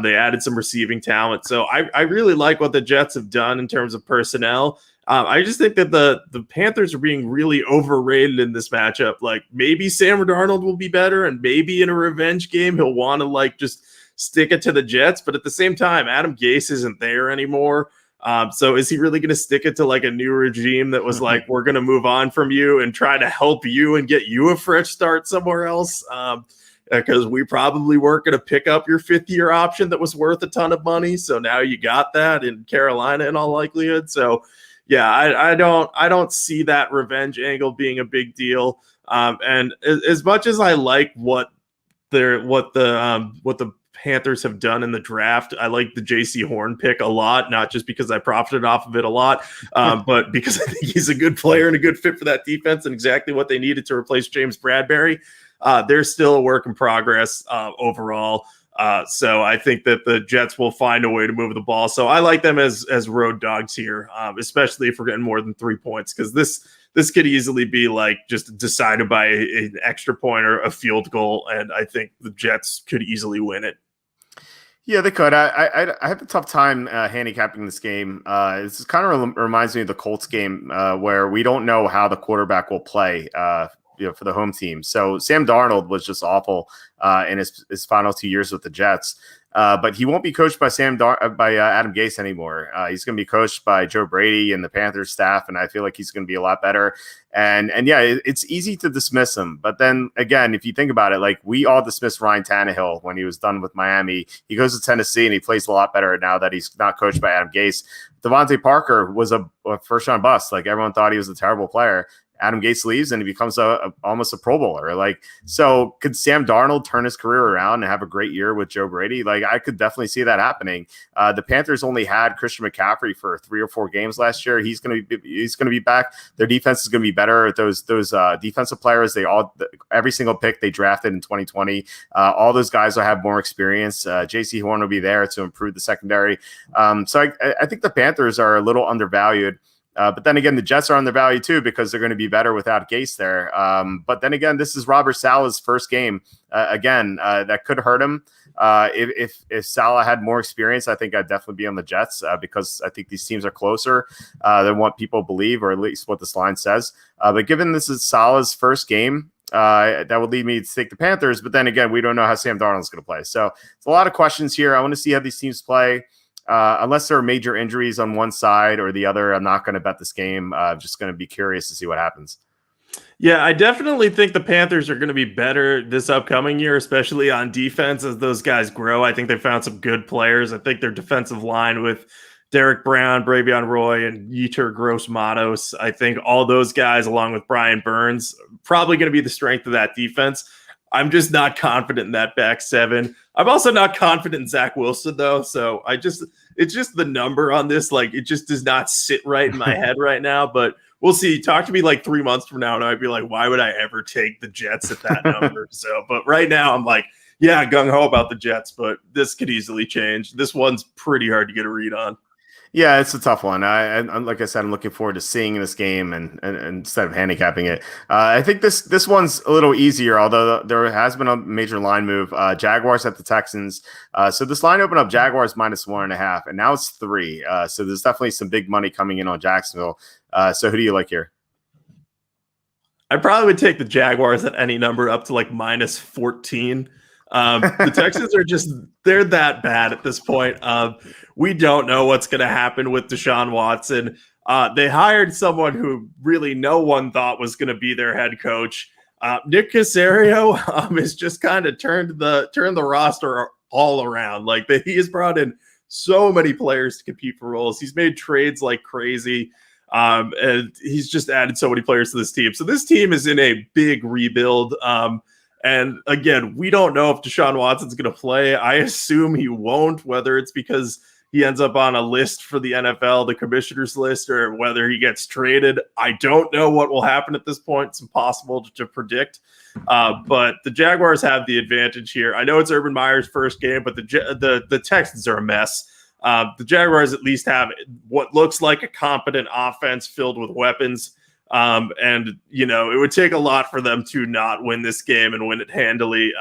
They added some receiving talent. So I really like what the Jets have done in terms of personnel. I just think that the Panthers are being really overrated in this matchup. Like, maybe Sam Darnold will be better, and maybe in a revenge game he'll want to just stick it to the Jets, but at the same time, Adam Gase isn't there anymore. So is he really going to stick it to a new regime that was like, we're going to move on from you and try to help you and get you a fresh start somewhere else? Because we probably weren't going to pick up your 5th-year option that was worth a ton of money. So now you got that in Carolina in all likelihood. So yeah, I don't see that revenge angle being a big deal. And as much as I like what the Panthers have done in the draft, I like the JC Horn pick a lot, not just because I profited off of it a lot, but because I think he's a good player and a good fit for that defense and exactly what they needed to replace James Bradbury. They're still a work in progress overall. So I think that the Jets will find a way to move the ball. So I like them as road dogs here, especially if we're getting more than 3 points, because this could easily be just decided by an extra point or a field goal, and I think the Jets could easily win it. Yeah, they could. I have a tough time handicapping this game. This kind of reminds me of the Colts game where we don't know how the quarterback will play for the home team. So Sam Darnold was just awful in his final 2 years with the Jets. But he won't be coached by Adam Gase anymore. He's going to be coached by Joe Brady and the Panthers staff, and I feel like he's going to be a lot better. And yeah, it's easy to dismiss him. But then again, if you think about it, like we all dismissed Ryan Tannehill when he was done with Miami. He goes to Tennessee and he plays a lot better now that he's not coached by Adam Gase. Devontae Parker was a first-round bust. Like everyone thought he was a terrible player. Adam Gase leaves and he becomes almost a Pro Bowler. Like, so could Sam Darnold turn his career around and have a great year with Joe Brady? Like, I could definitely see that happening. The Panthers only had Christian McCaffrey for 3 or 4 games last year. He's going to be back. Their defense is going to be better. Those defensive players, every single pick they drafted in 2020, all those guys will have more experience. JC Horn will be there to improve the secondary. So I think the Panthers are a little undervalued. But then again, the Jets are undervalued too because they're going to be better without Gase there. But then again, this is Robert Saleh's first game. That could hurt him. If Saleh had more experience, I think I'd definitely be on the Jets because I think these teams are closer than what people believe, or at least what this line says. But given this is Saleh's first game, that would lead me to take the Panthers. But then again, we don't know how Sam Darnold is going to play. So it's a lot of questions here. I want to see how these teams play. Unless there are major injuries on one side or the other, I'm not going to bet this game. I'm just going to be curious to see what happens. Yeah, I definitely think the Panthers are going to be better this upcoming year, especially on defense as those guys grow. I think they found some good players. I think their defensive line with Derek Brown, Bravion Roy, and Yetur Gross-Matos, I think all those guys, along with Brian Burns, probably going to be the strength of that defense. I'm just not confident in that back seven. I'm also not confident in Zach Wilson, though. So it's just the number on this. Like, it just does not sit right in my head right now. But we'll see. Talk to me like 3 months from now, and I'd be like, why would I ever take the Jets at that number? But right now, I'm like, yeah, gung-ho about the Jets, but this could easily change. This one's pretty hard to get a read on. Yeah, it's a tough one. I'm like I said, I'm looking forward to seeing this game and instead of handicapping it. I think this one's a little easier, although there has been a major line move. Jaguars at the Texans. So this line opened up Jaguars -1.5, and now it's 3. So there's definitely some big money coming in on Jacksonville. So who do you like here? I probably would take the Jaguars at any number up to like -14. The Texans they're that bad at this point. We don't know what's going to happen with Deshaun Watson. They hired someone who really no one thought was going to be their head coach. Nick Caserio has just kind of turned the roster all around. Like he has brought in so many players to compete for roles. He's made trades like crazy. And he's just added so many players to this team. So this team is in a big rebuild. And again, we don't know if Deshaun Watson's going to play. I assume he won't, whether it's because he ends up on a list for the NFL, the commissioner's list, or whether he gets traded. I don't know what will happen at this point. It's impossible to predict. But the Jaguars have the advantage here. I know it's Urban Meyer's first game, but the Texans are a mess. The Jaguars at least have what looks like a competent offense filled with weapons. And, it would take a lot for them to not win this game and win it handily.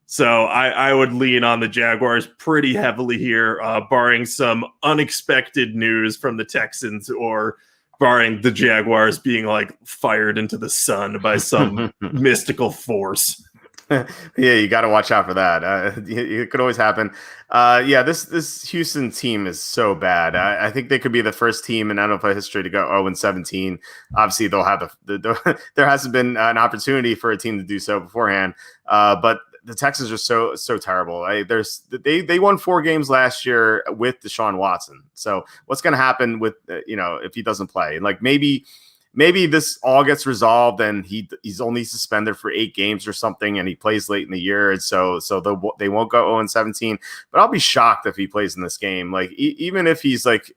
So I would lean on the Jaguars pretty heavily here, barring some unexpected news from the Texans or barring the Jaguars being like fired into the sun by some mystical force. Yeah, you got to watch out for that. It could always happen. This Houston team is so bad. I think they could be the first team in NFL history to go 0-17. Obviously, they'll have there hasn't been an opportunity for a team to do so beforehand. But the Texans are so terrible. They won 4 games last year with Deshaun Watson. So what's going to happen with if he doesn't play? Like maybe this all gets resolved and he's only suspended for 8 games or something, and he plays late in the year, and so they won't go 0-17. But I'll be shocked if he plays in this game. Like even if he's like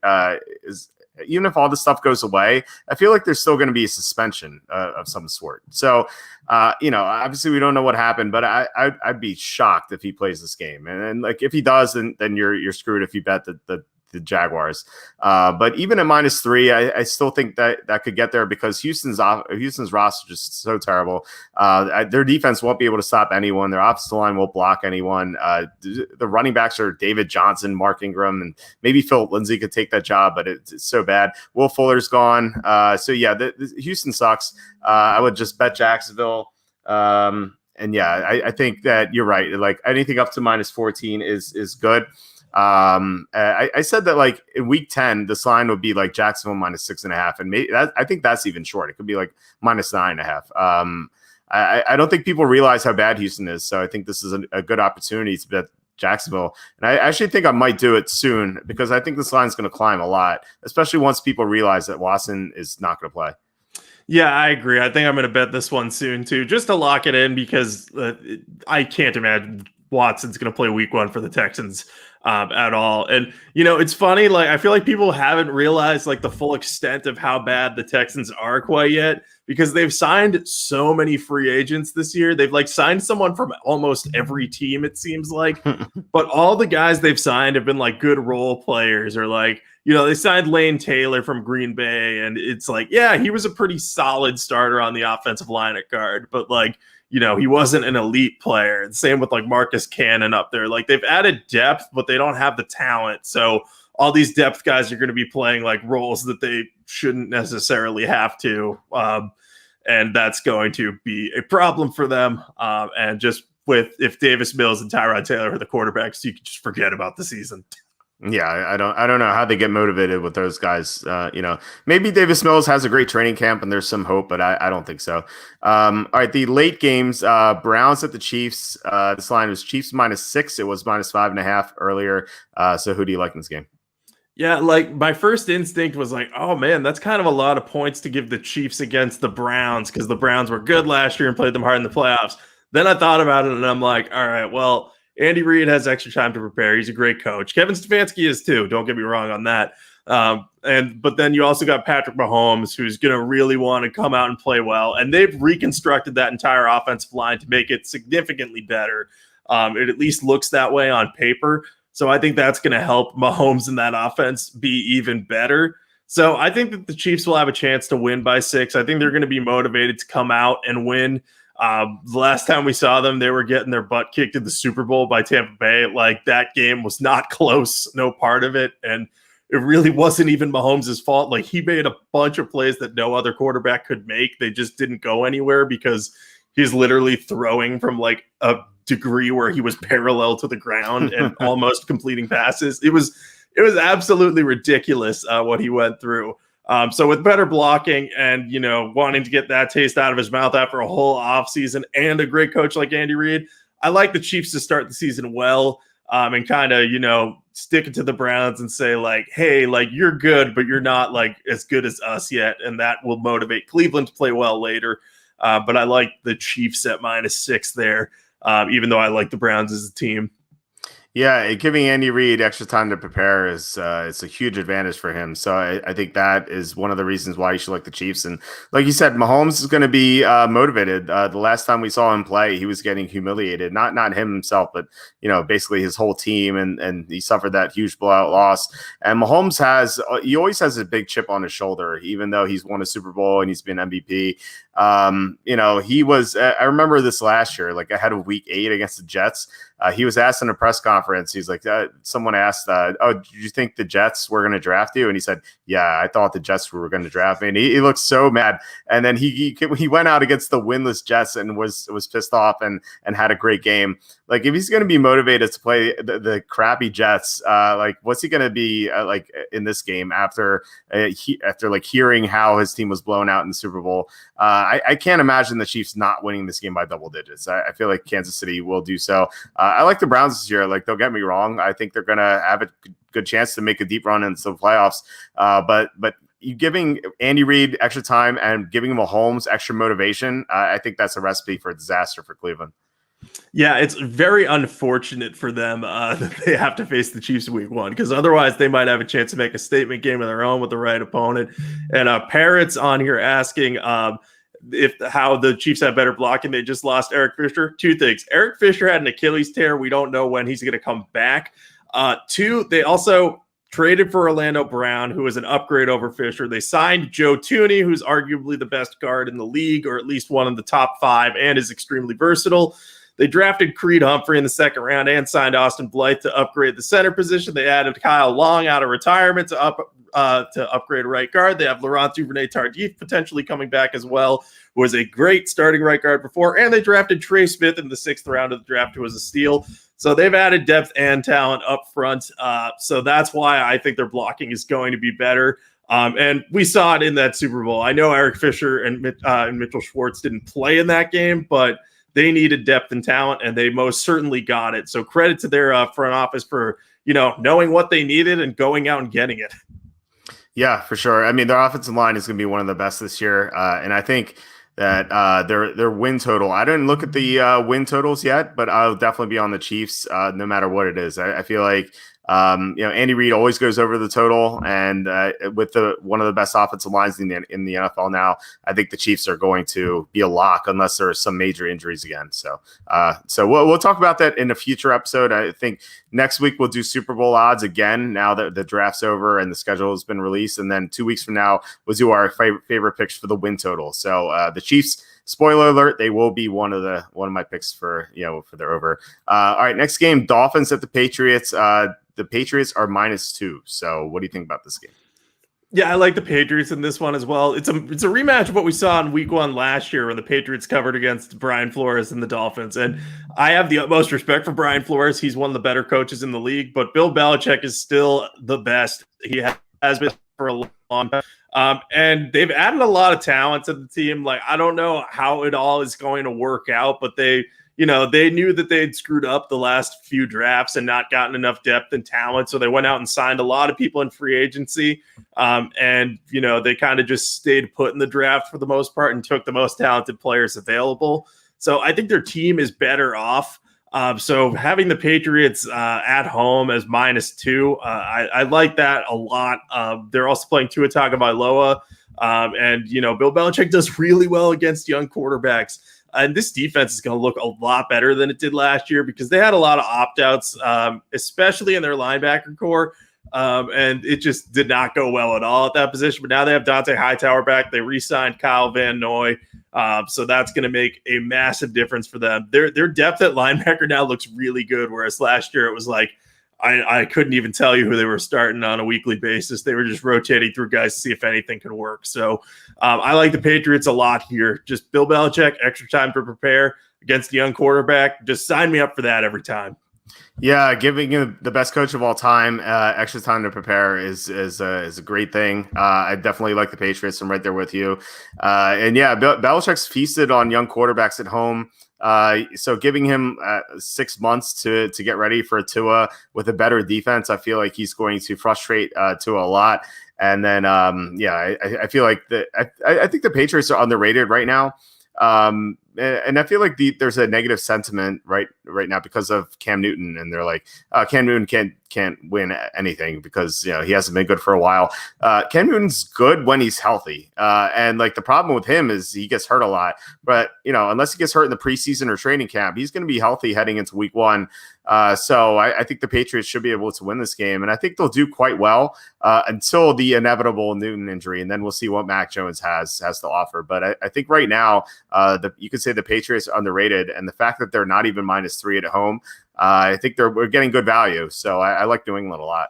even if all this stuff goes away, I feel like there's still going to be a suspension of some sort. So obviously we don't know what happened, but I'd be shocked if he plays this game. And like if he does, then you're screwed if you bet the Jaguars. But even at -3, I still think that could get there because Houston's roster is just so terrible. Their defense won't be able to stop anyone. Their offensive line won't block anyone. The running backs are David Johnson, Mark Ingram, and maybe Philip Lindsay could take that job, but it's so bad. Will Fuller's gone. So yeah, Houston sucks. I would just bet Jacksonville. And yeah, I think that you're right. Like anything up to -14 is good. I said that like in week 10, this line would be like Jacksonville -6.5, and maybe that, I think that's even short. It could be like -9.5. I don't think people realize how bad Houston is, so I think this is a good opportunity to bet Jacksonville. And I actually think I might do it soon because I think this line is going to climb a lot, especially once people realize that Watson is not going to play. Yeah, I agree. I think I'm going to bet this one soon too, just to lock it in because I can't imagine Watson's going to play week 1 for the Texans at all. And, it's funny. Like, I feel like people haven't realized like the full extent of how bad the Texans are quite yet because they've signed so many free agents this year. They've like signed someone from almost every team, it seems like, but all the guys they've signed have been like good role players or like, they signed Lane Taylor from Green Bay, and it's like, yeah, he was a pretty solid starter on the offensive line at guard, but like, he wasn't an elite player. And same with like Marcus Cannon up there. Like they've added depth, but they don't have the talent. So all these depth guys are going to be playing like roles that they shouldn't necessarily have to. And that's going to be a problem for them. And just if Davis Mills and Tyrod Taylor are the quarterbacks, you can just forget about the season. Yeah, I don't know how they get motivated with those guys. Maybe Davis Mills has a great training camp and there's some hope, but I don't think so. All right, the late games, Browns at the Chiefs. This line was Chiefs -6. It was -5.5 earlier. So who do you like in this game? Yeah, like my first instinct was like, oh man, that's kind of a lot of points to give the Chiefs against the Browns because the Browns were good last year and played them hard in the playoffs. Then I thought about it and I'm like, all right, well, Andy Reid has extra time to prepare. He's a great coach. Kevin Stefanski is too. Don't get me wrong on that. But then you also got Patrick Mahomes, who's going to really want to come out and play well. And they've reconstructed that entire offensive line to make it significantly better. It at least looks that way on paper. So I think that's going to help Mahomes in that offense be even better. So I think that the Chiefs will have a chance to win by 6. I think they're going to be motivated to come out and win. The last time we saw them, they were getting their butt kicked in the Super Bowl by Tampa Bay. Like that game was not close, no part of it. And it really wasn't even Mahomes' fault. Like he made a bunch of plays that no other quarterback could make. They just didn't go anywhere because he's literally throwing from like a degree where he was parallel to the ground and almost completing passes. It was absolutely ridiculous what he went through. So with better blocking and, wanting to get that taste out of his mouth after a whole offseason and a great coach like Andy Reid, I like the Chiefs to start the season well and kind of, stick it to the Browns and say like, hey, like you're good, but you're not like as good as us yet. And that will motivate Cleveland to play well later. But I like the Chiefs at -6 there, even though I like the Browns as a team. Yeah, giving Andy Reid extra time to prepare is it's a huge advantage for him. So I think that is one of the reasons why you should like the Chiefs. And like you said, Mahomes is going to be motivated. The last time we saw him play, he was getting humiliated. Not him himself, but basically his whole team, and he suffered that huge blowout loss. And Mahomes he always has a big chip on his shoulder, even though he's won a Super Bowl and he's been MVP. He was. I remember this last year, like ahead of Week 8 against the Jets. He was asked in a press conference. He's like, someone asked, "Oh, did you think the Jets were going to draft you?" And he said, "Yeah, I thought the Jets were going to draft me." And he looked so mad. And then he went out against the winless Jets and was pissed off and had a great game. Like if he's going to be motivated to play the crappy Jets, like what's he going to be like in this game after like hearing how his team was blown out in the Super Bowl? I can't imagine the Chiefs not winning this game by double digits. I feel like Kansas City will do so. I like the Browns this year. Like, don't get me wrong. I think they're going to have a good chance to make a deep run into the playoffs. But you giving Andy Reid extra time and giving Mahomes extra motivation, I think that's a recipe for disaster for Cleveland. Yeah, it's very unfortunate for them that they have to face the Chiefs week 1 because otherwise they might have a chance to make a statement game of their own with the right opponent. And Parrots on here asking how the Chiefs have better blocking. They just lost Eric Fisher. 2 things. Eric Fisher had an Achilles tear. We don't know when he's going to come back. 2, they also traded for Orlando Brown, who is an upgrade over Fisher. They signed Joe Thuney, who's arguably the best guard in the league, or at least one of the top 5, and is extremely versatile. They drafted Creed Humphrey in the second round and signed Austin Blythe to upgrade the center position. They added Kyle Long out of retirement to upgrade right guard. They have Laurent Duvernay-Tardif potentially coming back as well, who was a great starting right guard before. And they drafted Trey Smith in the 6th round of the draft, who was a steal. So they've added depth and talent up front. So that's why I think their blocking is going to be better. And we saw it in that Super Bowl. I know Eric Fisher and Mitchell Schwartz didn't play in that game, but they needed depth and talent, and they most certainly got it. So credit to their front office for, knowing what they needed and going out and getting it. Yeah, for sure. I mean, their offensive line is going to be one of the best this year. And I think that their win total, I didn't look at the win totals yet, but I'll definitely be on the Chiefs no matter what it is. I feel like Andy Reid always goes over the total, and with one of the best offensive lines in the NFL now, I think the Chiefs are going to be a lock unless there are some major injuries again. So we'll talk about that in a future episode. I think next week we'll do Super Bowl odds again now that the draft's over and the schedule has been released, and then 2 weeks from now we'll do our favorite picks for the win total. So the Chiefs, spoiler alert, they will be one of my picks for their over. All right, next game, Dolphins at the Patriots. The Patriots are -2. So what do you think about this game? Yeah, I like the Patriots in this one as well. It's a rematch of what we saw in week 1 last year when the Patriots covered against Brian Flores and the Dolphins. And I have the utmost respect for Brian Flores. He's one of the better coaches in the league, but Bill Belichick is still the best. He has been for a long time. And they've added a lot of talent to the team. Like, I don't know how it all is going to work out, but they knew that they'd screwed up the last few drafts and not gotten enough depth and talent. So they went out and signed a lot of people in free agency. And they kind of just stayed put in the draft for the most part and took the most talented players available. So I think their team is better off. So having the Patriots at home as -2, I like that a lot. They're also playing Tua Tagovailoa. And Bill Belichick does really well against young quarterbacks. And this defense is going to look a lot better than it did last year because they had a lot of opt-outs, especially in their linebacker core. And it just did not go well at all at that position. But now they have Dante Hightower back. They re-signed Kyle Van Noy. So that's going to make a massive difference for them. Their depth at linebacker now looks really good, whereas last year it was like I couldn't even tell you who they were starting on a weekly basis. They were just rotating through guys to see if anything could work. So I like the Patriots a lot here. Just Bill Belichick, extra time to prepare against the young quarterback. Just sign me up for that every time. Yeah, giving you the best coach of all time extra time to prepare is a great thing. I definitely like the Patriots. I'm right there with you. And yeah, Belichick's feasted on young quarterbacks at home. So giving him 6 months to get ready for Tua with a better defense, I feel like he's going to frustrate Tua a lot. And then I feel like I think the Patriots are underrated right now. And I feel like there's a negative sentiment right now because of Cam Newton, and they're like, Cam Newton can't win anything because he hasn't been good for a while. Cam Newton's good when he's healthy, and like the problem with him is he gets hurt a lot. But unless he gets hurt in the preseason or training camp, he's going to be healthy heading into week 1. So I think the Patriots should be able to win this game, and I think they'll do quite well until the inevitable Newton injury, and then we'll see what Mac Jones has to offer. But I think right now, you could say the Patriots are underrated, and the fact that they're not even -3 at home, I think we're getting good value. So I like New England a lot.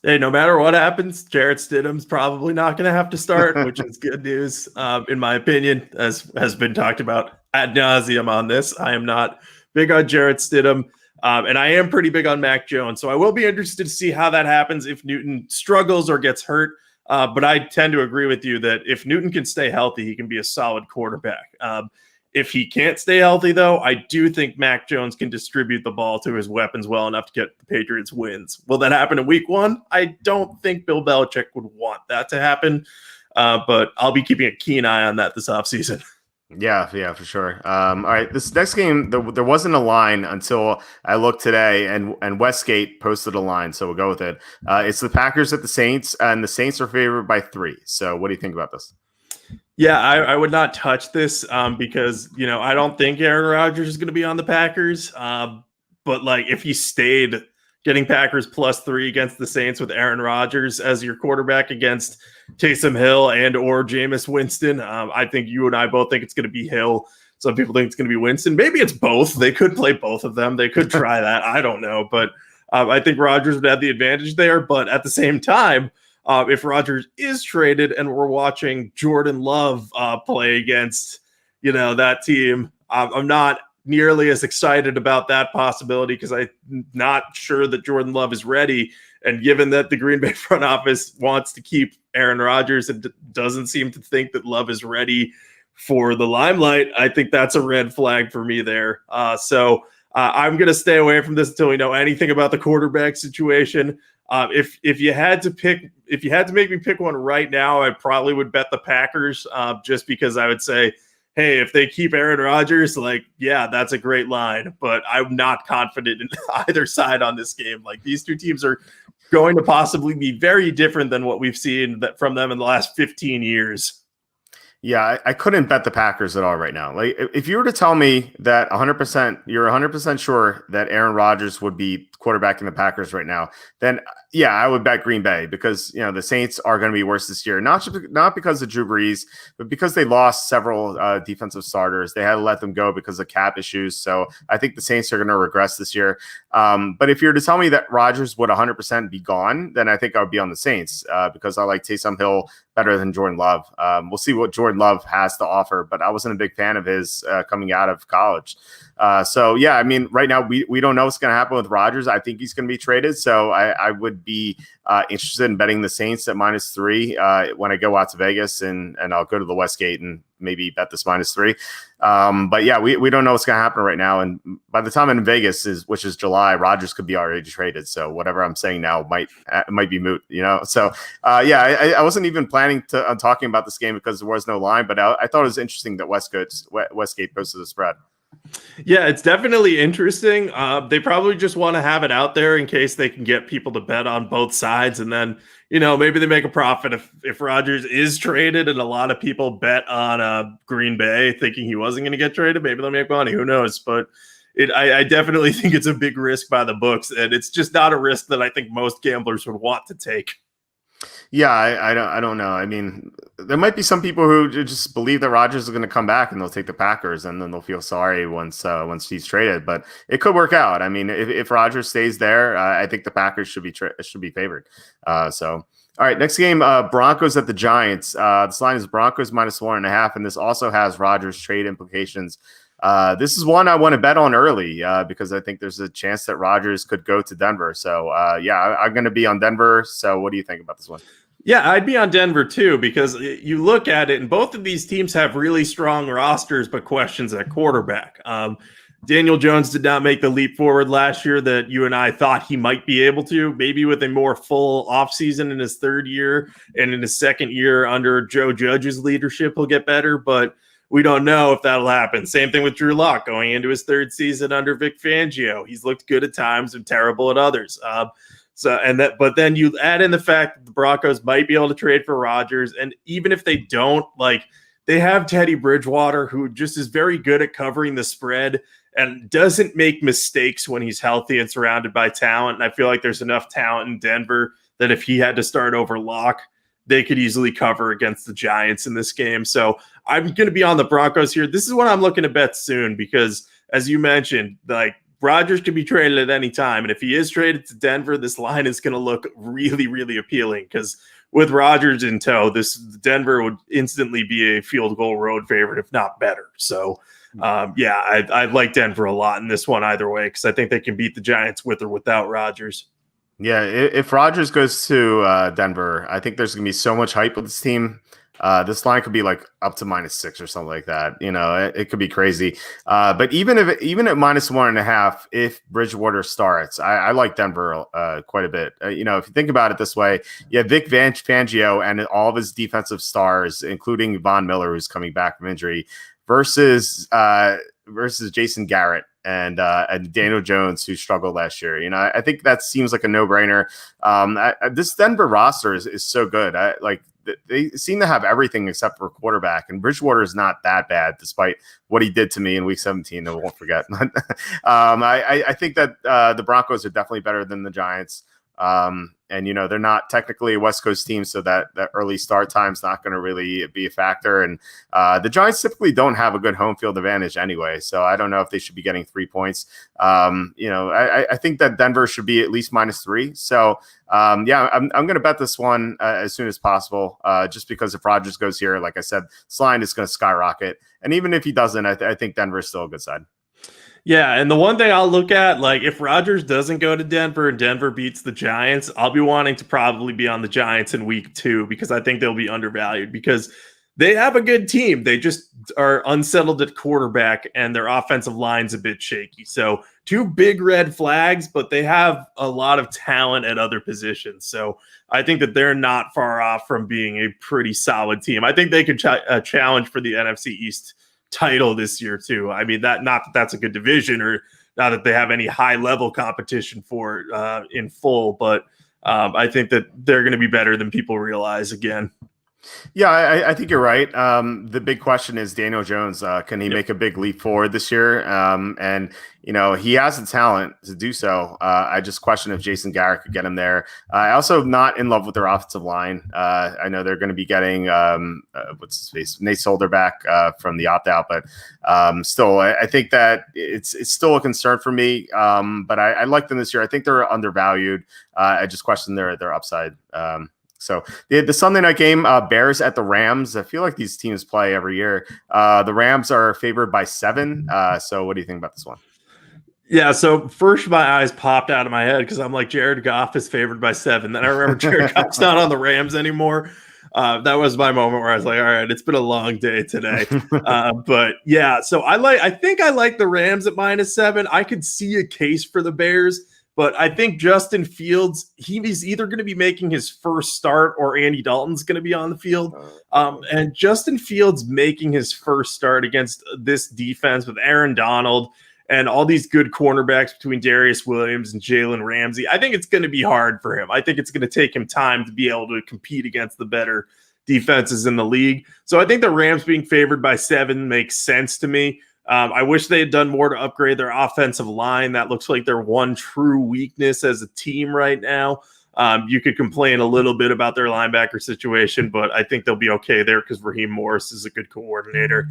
Hey, no matter what happens, Jarrett Stidham's probably not going to have to start, which is good news, in my opinion, as has been talked about ad nauseum on this. I am not big on Jarrett Stidham, and I am pretty big on Mac Jones. So I will be interested to see how that happens if Newton struggles or gets hurt. But I tend to agree with you that if Newton can stay healthy, he can be a solid quarterback. If he can't stay healthy, though, I do think Mac Jones can distribute the ball to his weapons well enough to get the Patriots wins. Will that happen in week 1? I don't think Bill Belichick would want that to happen, but I'll be keeping a keen eye on that this offseason. Yeah, for sure. All right, this next game, there wasn't a line until I looked today, and Westgate posted a line, so we'll go with it. It's the Packers at the Saints, and the Saints are favored by 3. So what do you think about this? Yeah, I would not touch this because, I don't think Aaron Rodgers is going to be on the Packers. But like if he stayed, getting Packers +3 against the Saints with Aaron Rodgers as your quarterback against Taysom Hill and or Jameis Winston. I think you and I both think it's going to be Hill. Some people think it's going to be Winston. Maybe it's both. They could play both of them. They could try that. I don't know. But I think Rodgers would have the advantage there. But at the same time, if Rodgers is traded and we're watching Jordan Love play against, that team, I'm not nearly as excited about that possibility because I'm not sure that Jordan Love is ready. And given that the Green Bay front office wants to keep Aaron Rodgers and doesn't seem to think that Love is ready for the limelight, I think that's a red flag for me there. So I'm going to stay away from this until we know anything about the quarterback situation. If you had to make me pick one right now, I probably would bet the Packers, just because I would say, hey, if they keep Aaron Rodgers, that's a great line. But I'm not confident in either side on this game. These two teams are going to possibly be very different than what we've seen from them in the last 15 years. Yeah, I couldn't bet the Packers at all right now. If you were to tell me that 100%, you're 100% sure that Aaron Rodgers would be quarterbacking the Packers right now, then yeah, I would bet Green Bay because the Saints are going to be worse this year. Not because of Drew Brees, but because they lost several defensive starters. They had to let them go because of cap issues. So I think the Saints are going to regress this year. But if you were to tell me that Rodgers would 100% be gone, then I think I would be on the Saints because I like Taysom Hill better than Jordan Love. We'll see what Jordan Love has to offer, but I wasn't a big fan of his coming out of college. So yeah, I mean, right now we don't know what's going to happen with Rodgers. I think he's going to be traded. So I would be interested in betting the Saints at -3 when I go out to Vegas and I'll go to the Westgate and maybe bet this -3. But yeah, we don't know what's going to happen right now. And by the time I'm in Vegas which is July, Rodgers could be already traded. So whatever I'm saying now might be moot, So yeah, I wasn't even planning on talking about this game because there was no line, but I thought it was interesting that Westgate posted the spread. Yeah, it's definitely interesting. They probably just want to have it out there in case they can get people to bet on both sides. And then, maybe they make a profit if Rodgers is traded and a lot of people bet on Green Bay thinking he wasn't going to get traded. Maybe they'll make money. Who knows? But I definitely think it's a big risk by the books. And it's just not a risk that I think most gamblers would want to take. Yeah, I don't know. I mean, there might be some people who just believe that Rodgers is going to come back and they'll take the Packers and then they'll feel sorry once he's traded. But it could work out. I mean, if Rodgers stays there, I think the Packers should be favored. So all right, next game, Broncos at the Giants. This line is Broncos -1.5, and this also has Rodgers trade implications. This is one I want to bet on early because I think there's a chance that Rodgers could go to Denver. So yeah, I'm going to be on Denver. So what do you think about this one? Yeah, I'd be on Denver too, because you look at it and both of these teams have really strong rosters, but questions at quarterback. Daniel Jones did not make the leap forward last year that you and I thought he might be able to, maybe with a more full offseason in his third year and in his second year under Joe Judge's leadership, he'll get better, but we don't know if that'll happen. Same thing with Drew Lock going into his third season under Vic Fangio. He's looked good at times and terrible at others. But then you add in the fact that the Broncos might be able to trade for Rodgers. And even if they don't, they have Teddy Bridgewater, who just is very good at covering the spread and doesn't make mistakes when he's healthy and surrounded by talent. And I feel like there's enough talent in Denver that if he had to start over Lock, they could easily cover against the Giants in this game. So I'm going to be on the Broncos here. This is what I'm looking to bet soon because, as you mentioned, Rodgers can be traded at any time. And if he is traded to Denver, this line is going to look really, really appealing because with Rodgers in tow, Denver would instantly be a field goal road favorite, if not better. So, I like Denver a lot in this one either way because I think they can beat the Giants with or without Rodgers. Yeah, if Rodgers goes to Denver, I think there's going to be so much hype with this team. This line could be up to -6 or something like that. It could be crazy. But even at -1.5, if Bridgewater starts, I like Denver quite a bit. If you think about it this way, you have Vic Fangio and all of his defensive stars, including Von Miller, who's coming back from injury, versus Jason Garrett and Daniel Jones, who struggled last year. I think that seems like a no-brainer. This Denver roster is so good. they seem to have everything except for quarterback. And Bridgewater is not that bad, despite what he did to me in Week 17. I won't forget. I think that the Broncos are definitely better than the Giants. And they're not technically a West Coast team, so that early start time is not going to really be a factor. And the Giants typically don't have a good home field advantage anyway, so I don't know if they should be getting 3 points. I think that Denver should be at least -3. So I'm going to bet this one as soon as possible, just because if Rodgers goes here, like I said, this line is going to skyrocket. And even if he doesn't, I think Denver is still a good side. Yeah, and the one thing I'll look at, like if Rodgers doesn't go to Denver and Denver beats the Giants, I'll be wanting to probably be on the Giants in week 2 because I think they'll be undervalued because they have a good team. They just are unsettled at quarterback and their offensive line's a bit shaky. So 2 big red flags, but they have a lot of talent at other positions. So I think that they're not far off from being a pretty solid team. I think they could challenge for the NFC East title this year too. I mean, that's a good division, or not that they have any high level competition for in full, but I think that they're going to be better than people realize again. Yeah, I think you're right. The big question is Daniel Jones. Can he make a big leap forward this year? And he has the talent to do so. I just question if Jason Garrett could get him there. I also not in love with their offensive line. I know they're going to be getting what's his face, Nate Solder back from the opt out, but still, I think that it's still a concern for me. But I like them this year. I think they're undervalued. I just question their upside. So the Sunday night game, Bears at the Rams. I feel like these teams play every year. The Rams are favored by 7. So what do you think about this one? Yeah, so first my eyes popped out of my head because I'm like, Jared Goff is favored by 7. Then I remember Jared Goff's not on the Rams anymore. That was my moment where I was like, all right, it's been a long day today. But yeah, so I think I like the Rams at -7. I could see a case for the Bears. But I think Justin Fields, he's either going to be making his first start or Andy Dalton's going to be on the field. And Justin Fields making his first start against this defense with Aaron Donald and all these good cornerbacks between Darius Williams and Jalen Ramsey, I think it's going to be hard for him. I think it's going to take him time to be able to compete against the better defenses in the league. So I think the Rams being favored by 7 makes sense to me. I wish they had done more to upgrade their offensive line. That looks like their one true weakness as a team right now. You could complain a little bit about their linebacker situation, but I think they'll be okay there because Raheem Morris is a good coordinator.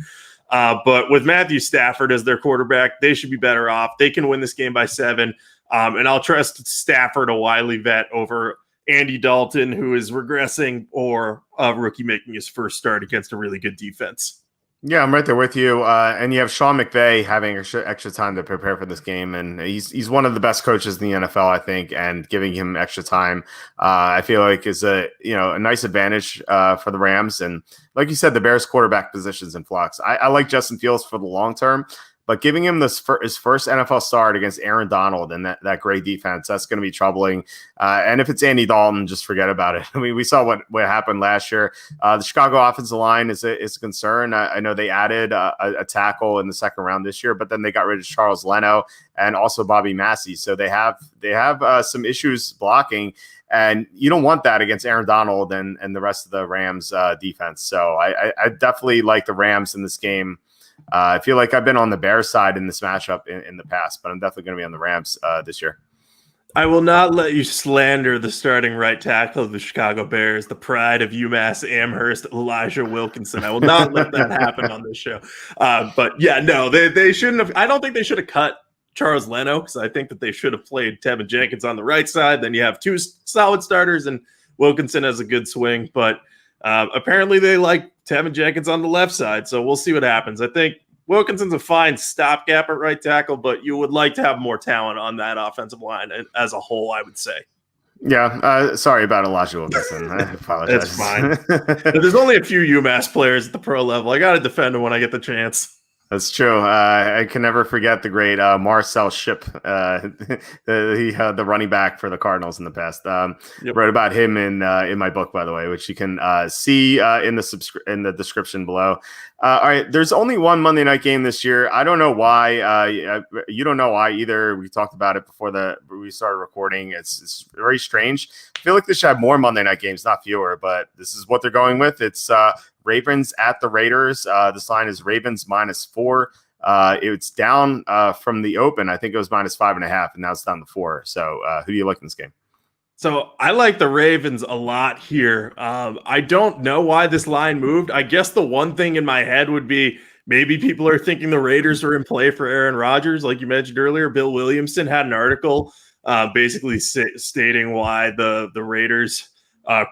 But with Matthew Stafford as their quarterback, they should be better off. They can win this game by 7. And I'll trust Stafford, a wily vet, over Andy Dalton, who is regressing, or a rookie making his first start against a really good defense. Yeah, I'm right there with you. And you have Sean McVay having extra time to prepare for this game. And he's one of the best coaches in the NFL, I think, and giving him extra time, I feel like is a nice advantage for the Rams. And like you said, the Bears quarterback position's in flux. I like Justin Fields for the long term, but giving him his first NFL start against Aaron Donald and that great defense, that's going to be troubling. And if it's Andy Dalton, just forget about it. I mean, we saw what happened last year. The Chicago offensive line is a concern. I know they added a tackle in the second round this year, but then they got rid of Charles Leno and also Bobby Massey. So they have some issues blocking. And you don't want that against Aaron Donald and the rest of the Rams defense. So I definitely like the Rams in this game. I feel like I've been on the Bears side in this matchup in the past, but I'm definitely going to be on the Rams this year. I will not let you slander the starting right tackle of the Chicago Bears, the pride of UMass Amherst, Elijah Wilkinson. I will not let that happen on this show. But yeah, no, they shouldn't have. I don't think they should have cut Charles Leno, because I think that they should have played Tevin Jenkins on the right side. Then you have 2 solid starters, and Wilkinson has a good swing. But apparently they like Tevin Jenkins on the left side, so we'll see what happens. I think Wilkinson's a fine stopgap at right tackle, but you would like to have more talent on that offensive line as a whole, I would say. Yeah, sorry about Elijah Wilkinson. I apologize. It's fine. There's only a few UMass players at the pro level. I got to defend them when I get the chance. That's true. I can never forget the great Marcel Ship, the running back for the Cardinals in the past. Yep. Wrote about him in my book, by the way, which you can see in the description below. All right, there's only one Monday night game this year. I don't know why. You don't know why either. We talked about it before we started recording. It's very strange. I feel like they should have more Monday night games, not fewer. But this is what they're going with. It's Ravens at the Raiders. This line is Ravens -4. It's down from the open. I think it was -5.5, and now it's down to 4. So who do you like in this game? So I like the Ravens a lot here. I don't know why this line moved. I guess the one thing in my head would be maybe people are thinking the Raiders are in play for Aaron Rodgers. Like you mentioned earlier, Bill Williamson had an article basically stating why the Raiders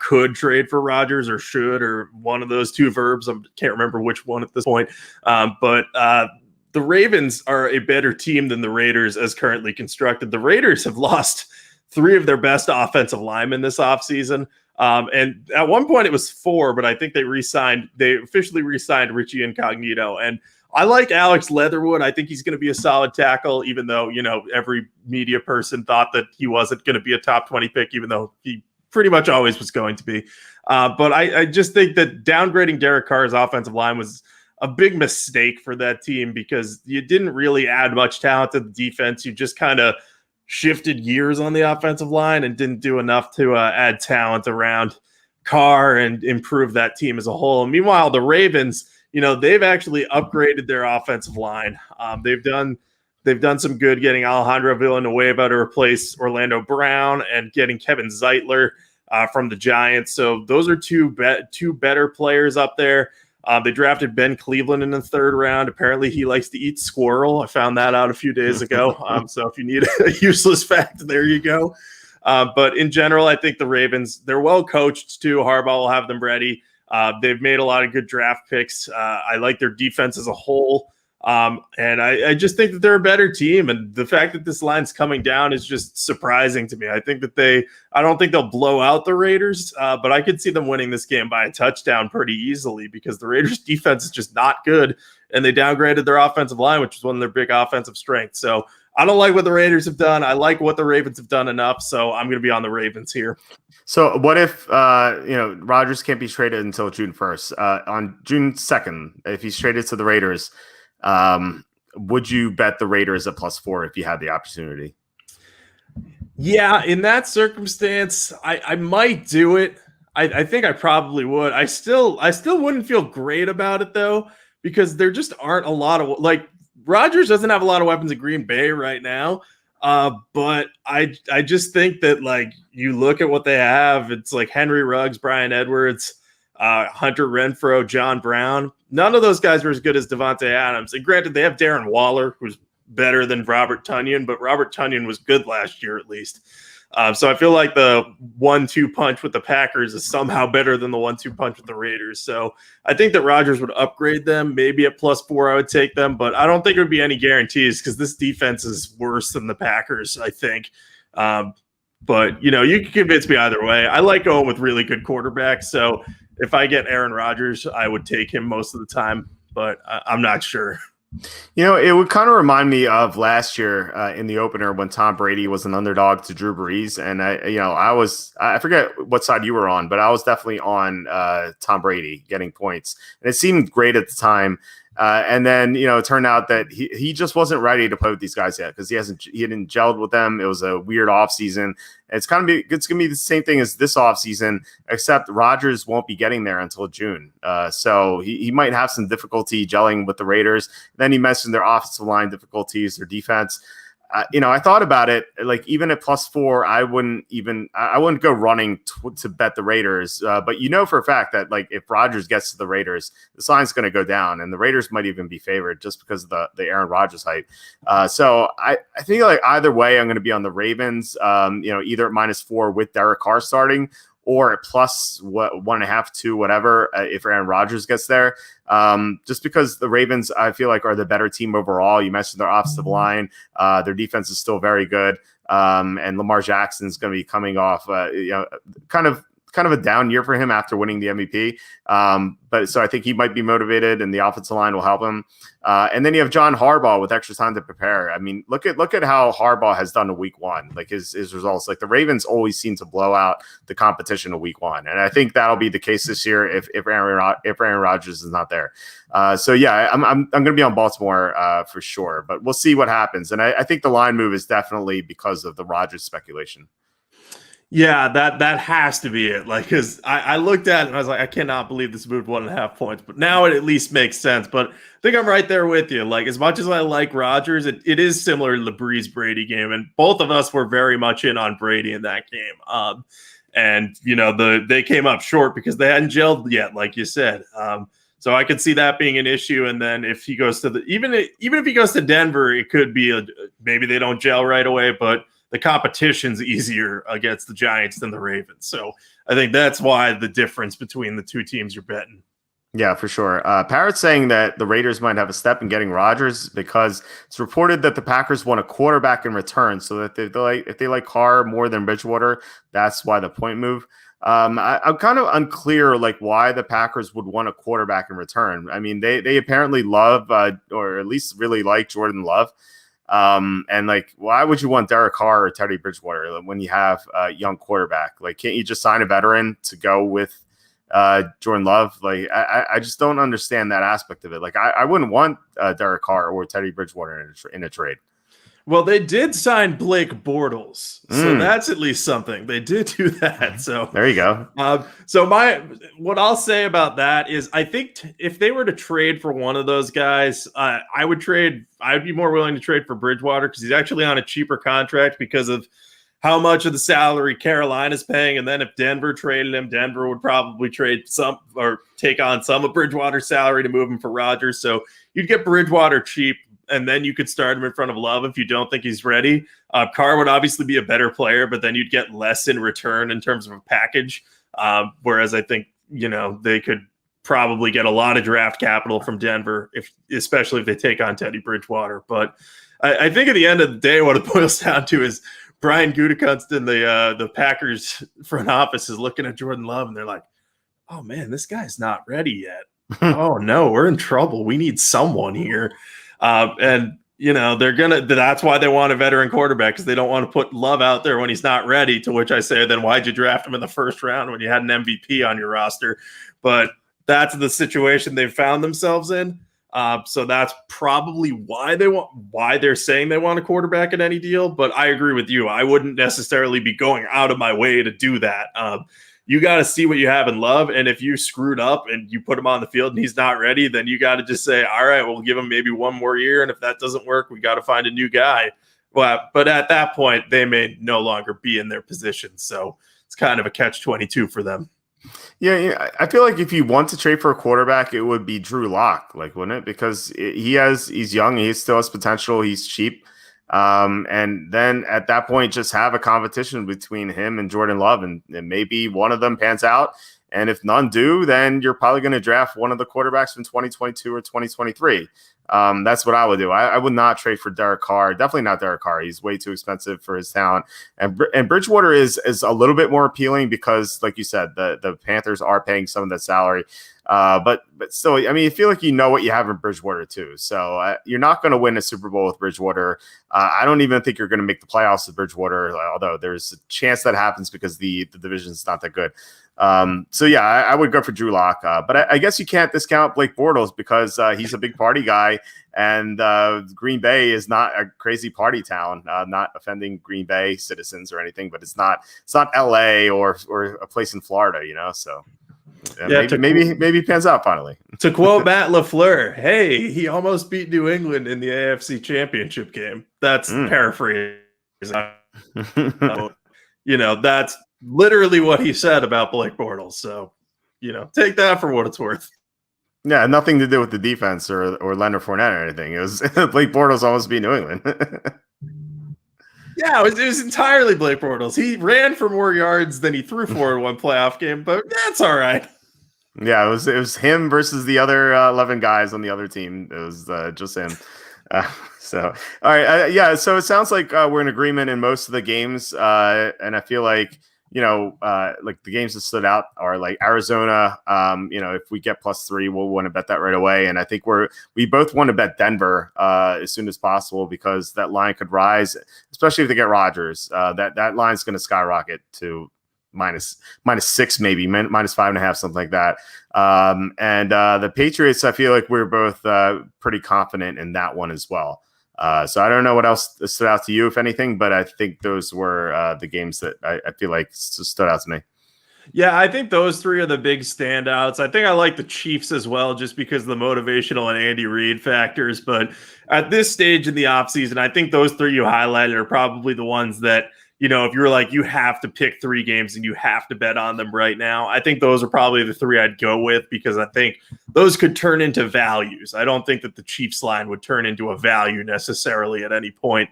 could trade for Rodgers or should, or one of those two verbs. I can't remember which one at this point. But the Ravens are a better team than the Raiders as currently constructed. The Raiders have lost 3 of their best offensive linemen this offseason. And at one point it was 4, but I think they officially re-signed Richie Incognito. And I like Alex Leatherwood. I think he's going to be a solid tackle, even though, every media person thought that he wasn't going to be a top 20 pick, even though he pretty much always was going to be. But I just think that downgrading Derek Carr's offensive line was a big mistake for that team, because you didn't really add much talent to the defense. You just kind of shifted gears on the offensive line and didn't do enough to add talent around Carr and improve that team as a whole. And meanwhile, the Ravens, they've actually upgraded their offensive line. They've done some good getting Alejandro Villanueva to replace Orlando Brown and getting Kevin Zeitler from the Giants. So those are two better players up there. They drafted Ben Cleveland in the 3rd round. Apparently he likes to eat squirrel. I found that out a few days ago. So if you need a useless fact, there you go. But in general, I think the Ravens, they're well coached too. Harbaugh will have them ready. They've made a lot of good draft picks. I like their defense as a whole. And I just think that they're a better team. And the fact that this line's coming down is just surprising to me. I think that I don't think they'll blow out the Raiders, but I could see them winning this game by a touchdown pretty easily, because the Raiders defense is just not good. And they downgraded their offensive line, which is one of their big offensive strengths. So I don't like what the Raiders have done. I like what the Ravens have done enough. So I'm going to be on the Ravens here. So what if Rodgers can't be traded until June 1st? On June 2nd, if he's traded to the Raiders, would you bet the Raiders at +4 if you had the opportunity? Yeah, in that circumstance, I might do it. I think I probably would. I still wouldn't feel great about it though, because there just aren't a lot of, like, Rodgers doesn't have a lot of weapons in Green Bay right now. But I just think that, like, you look at what they have, it's like Henry Ruggs, Bryan Edwards, Hunter Renfrow, John Brown. None of those guys were as good as Devontae Adams. And granted, they have Darren Waller, who's better than Robert Tonyan, but Robert Tonyan was good last year at least. So I feel like the 1-2 punch with the Packers is somehow better than the 1-2 punch with the Raiders. So I think that Rodgers would upgrade them. Maybe at +4, I would take them, but I don't think there would be any guarantees, because this defense is worse than the Packers, I think. But, you can convince me either way. I like going with really good quarterbacks. So if I get Aaron Rodgers, I would take him most of the time, but I'm not sure. It would kind of remind me of last year in the opener when Tom Brady was an underdog to Drew Brees. And I forget what side you were on, but I was definitely on Tom Brady getting points. And it seemed great at the time. And then, it turned out that he just wasn't ready to play with these guys yet, because he hadn't gelled with them. It was a weird offseason. It's going to be the same thing as this offseason, except Rodgers won't be getting there until June. So he might have some difficulty gelling with the Raiders. Then he mentioned their offensive line difficulties, their defense. I thought about it, like, even at +4, I wouldn't go running to bet the Raiders. But for a fact that, like, if Rodgers gets to the Raiders, this line's going to go down, and the Raiders might even be favored just because of the Aaron Rodgers hype. So I think, like, either way, I'm going to be on the Ravens, either at -4 with Derek Carr starting, or at +1.5 to whatever if Aaron Rodgers gets there. Just because the Ravens, I feel like, are the better team overall. You mentioned their offensive line. Their defense is still very good. And Lamar Jackson is going to be coming off, kind of kind of a down year for him after winning the MVP. But so I think he might be motivated, and the offensive line will help him. And then you have John Harbaugh with extra time to prepare. I mean, look at how Harbaugh has done in week one, like his results. Like the Ravens always seem to blow out the competition in week one, and I think that'll be the case this year if Aaron Rodgers is not there. So yeah, I'm going to be on Baltimore for sure, but we'll see what happens. And I think the line move is definitely because of the Rodgers speculation. Yeah, that has to be it. Like, because I looked at it and I was like, I cannot believe this moved 1.5 points. But now it at least makes sense. But I think I'm right there with you. Like, as much as I like Rodgers, it is similar to the Breeze Brady game, and both of us were very much in on Brady in that game. And you know, they came up short because they hadn't gelled yet, like you said. So I could see that being an issue. And then if he goes to even if he goes to Denver, it could be maybe they don't gel right away, but the competition's easier against the Giants than the Ravens. So I think that's why the difference between the two teams you're betting. Yeah, for sure. Parrot's saying that the Raiders might have a step in getting Rodgers because it's reported that the Packers want a quarterback in return. So that if they like Carr more than Bridgewater, that's why the point move. I'm kind of unclear like why the Packers would want a quarterback in return. I mean, they apparently love or at least really like Jordan Love. And like, why would you want Derek Carr or Teddy Bridgewater when you have a young quarterback? Like, can't you just sign a veteran to go with Jordan Love? Like, I just don't understand that aspect of it. Like, I wouldn't want Derek Carr or Teddy Bridgewater in a trade. Well, they did sign Blake Bortles, so that's at least something. They did do that. So there you go. So what I'll say about that is, I think if they were to trade for one of those guys, I would be more willing to trade for Bridgewater because he's actually on a cheaper contract because of how much of the salary Carolina's paying. And then if Denver traded him, Denver would probably trade some or take on some of Bridgewater's salary to move him for Rodgers. So you'd get Bridgewater cheap, and then you could start him in front of Love if you don't think he's ready. Carr would obviously be a better player, but then you'd get less in return in terms of a package. Whereas I think, you know, they could probably get a lot of draft capital from Denver, especially if they take on Teddy Bridgewater. But I think at the end of the day, what it boils down to is Brian Gutekunst in the Packers front office is looking at Jordan Love, and they're like, oh, man, this guy's not ready yet. Oh, no, we're in trouble. We need someone here. And, you know, that's why they want a veteran quarterback, because they don't want to put Love out there when he's not ready, to which I say, then why'd you draft him in the first round when you had an MVP on your roster? But that's the situation they've found themselves in. So that's probably why they're saying they want a quarterback in any deal. But I agree with you. I wouldn't necessarily be going out of my way to do that. You got to see what you have in Love. And if you screwed up and you put him on the field and he's not ready, then you got to just say, all right, we'll give him maybe one more year. And if that doesn't work, we got to find a new guy. Well, but at that point, they may no longer be in their position. So it's kind of a catch-22 for them. Yeah, I feel like if you want to trade for a quarterback, it would be Drew Lock, like, wouldn't it? Because he's young, he still has potential, he's cheap. And then at that point, just have a competition between him and Jordan Love, and maybe one of them pans out. And if none do, then you're probably going to draft one of the quarterbacks from 2022 or 2023. That's what I would do. I would not trade for Derek Carr. Definitely not Derek Carr. He's way too expensive for his talent. And Bridgewater is a little bit more appealing because, like you said, the Panthers are paying some of that salary. But still, I mean, you feel like you know what you have in Bridgewater too. So you're not going to win a Super Bowl with Bridgewater. I don't even think you're going to make the playoffs with Bridgewater, although there's a chance that happens because the division is not that good. So yeah, I would go for Drew Lock, but I guess you can't discount Blake Bortles because he's a big party guy, and Green Bay is not a crazy party town. Not offending Green Bay citizens or anything, but it's not LA or a place in Florida, you know. So yeah, maybe it pans out finally. To quote Matt LaFleur, hey, he almost beat New England in the AFC Championship game. That's paraphrasing. You know, that's literally what he said about Blake Bortles. So, you know, take that for what it's worth. Yeah, nothing to do with the defense or Leonard Fournette or anything. It was Blake Bortles almost beat New England. Yeah, it was entirely Blake Bortles. He ran for more yards than he threw for in one playoff game, but that's all right. Yeah, it was him versus the other 11 guys on the other team. It was just him. So, all right. Yeah. So it sounds like we're in agreement in most of the games. And I feel like, like the games that stood out are like Arizona. If we get +3, we'll want to bet that right away. And I think we both want to bet Denver as soon as possible because that line could rise, especially if they get Rodgers. That line's going to skyrocket to -6, maybe -5.5, something like that. And the Patriots, I feel like we're both pretty confident in that one as well. So I don't know what else stood out to you, if anything, but I think those were the games that I feel like stood out to me. Yeah, I think those three are the big standouts. I think I like the Chiefs as well, just because of the motivational and Andy Reid factors. But at this stage in the offseason, I think those three you highlighted are probably the ones that, if you're like, you have to pick 3 games and you have to bet on them right now, I think those are probably the 3 I'd go with, because I think those could turn into values. I don't think that the Chiefs line would turn into a value necessarily at any point.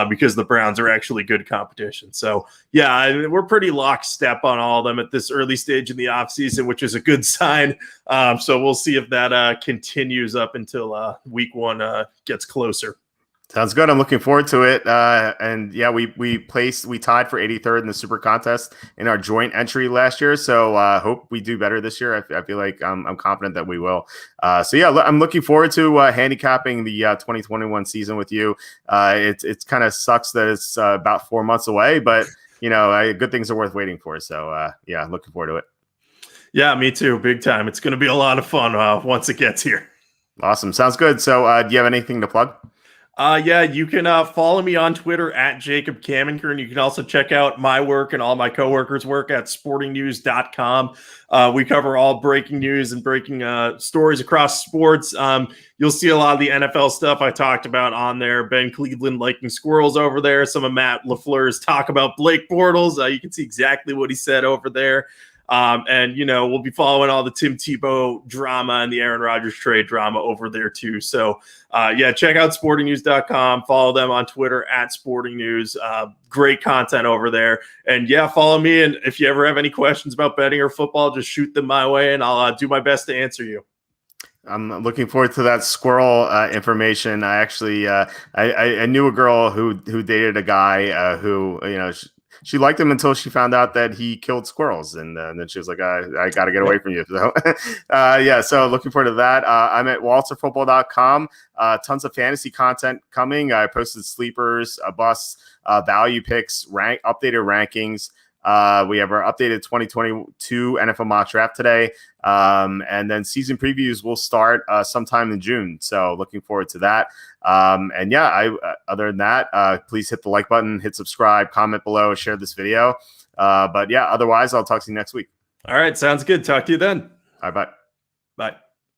Because the Browns are actually good competition. So, yeah, we're pretty lockstep on all of them at this early stage in the offseason, which is a good sign. So we'll see if that continues up until week 1 gets closer. Sounds good. I'm looking forward to it. And yeah, we tied for 83rd in the Super Contest in our joint entry last year. So hope we do better this year. I feel like I'm confident that we will. So yeah, I'm looking forward to handicapping the 2021 season with you. It's kind of sucks that it's about 4 months away, but good things are worth waiting for. So yeah, looking forward to it. Yeah, me too. Big time. It's going to be a lot of fun once it gets here. Awesome. Sounds good. So do you have anything to plug? Yeah, you can follow me on Twitter at Jacob Kamenker, and you can also check out my work and all my coworkers' work at sportingnews.com. We cover all breaking news and breaking stories across sports. You'll see a lot of the NFL stuff I talked about on there. Ben Cleveland liking squirrels over there. Some of Matt LaFleur's talk about Blake Bortles. You can see exactly what he said over there. And we'll be following all the Tim Tebow drama and the Aaron Rodgers trade drama over there too. So yeah, check out sportingnews.com. Follow them on Twitter at sportingnews. Great content over there. And yeah, follow me. And if you ever have any questions about betting or football, just shoot them my way and I'll do my best to answer you. I'm looking forward to that squirrel information. I actually I knew a girl who dated a guy who she liked him until she found out that he killed squirrels, and then she was like, I got to get away from you. So yeah, so looking forward to that. I'm at walterfootball.com. Tons of fantasy content coming. I posted sleepers, busts, value picks, updated rankings. We have our updated 2022 NFL mock draft today. And then season previews will start sometime in June. So looking forward to that. And yeah, other than that, please hit the like button, hit subscribe, comment below, share this video. But yeah, otherwise I'll talk to you next week. All right. Sounds good. Talk to you then. All right. Bye. Bye.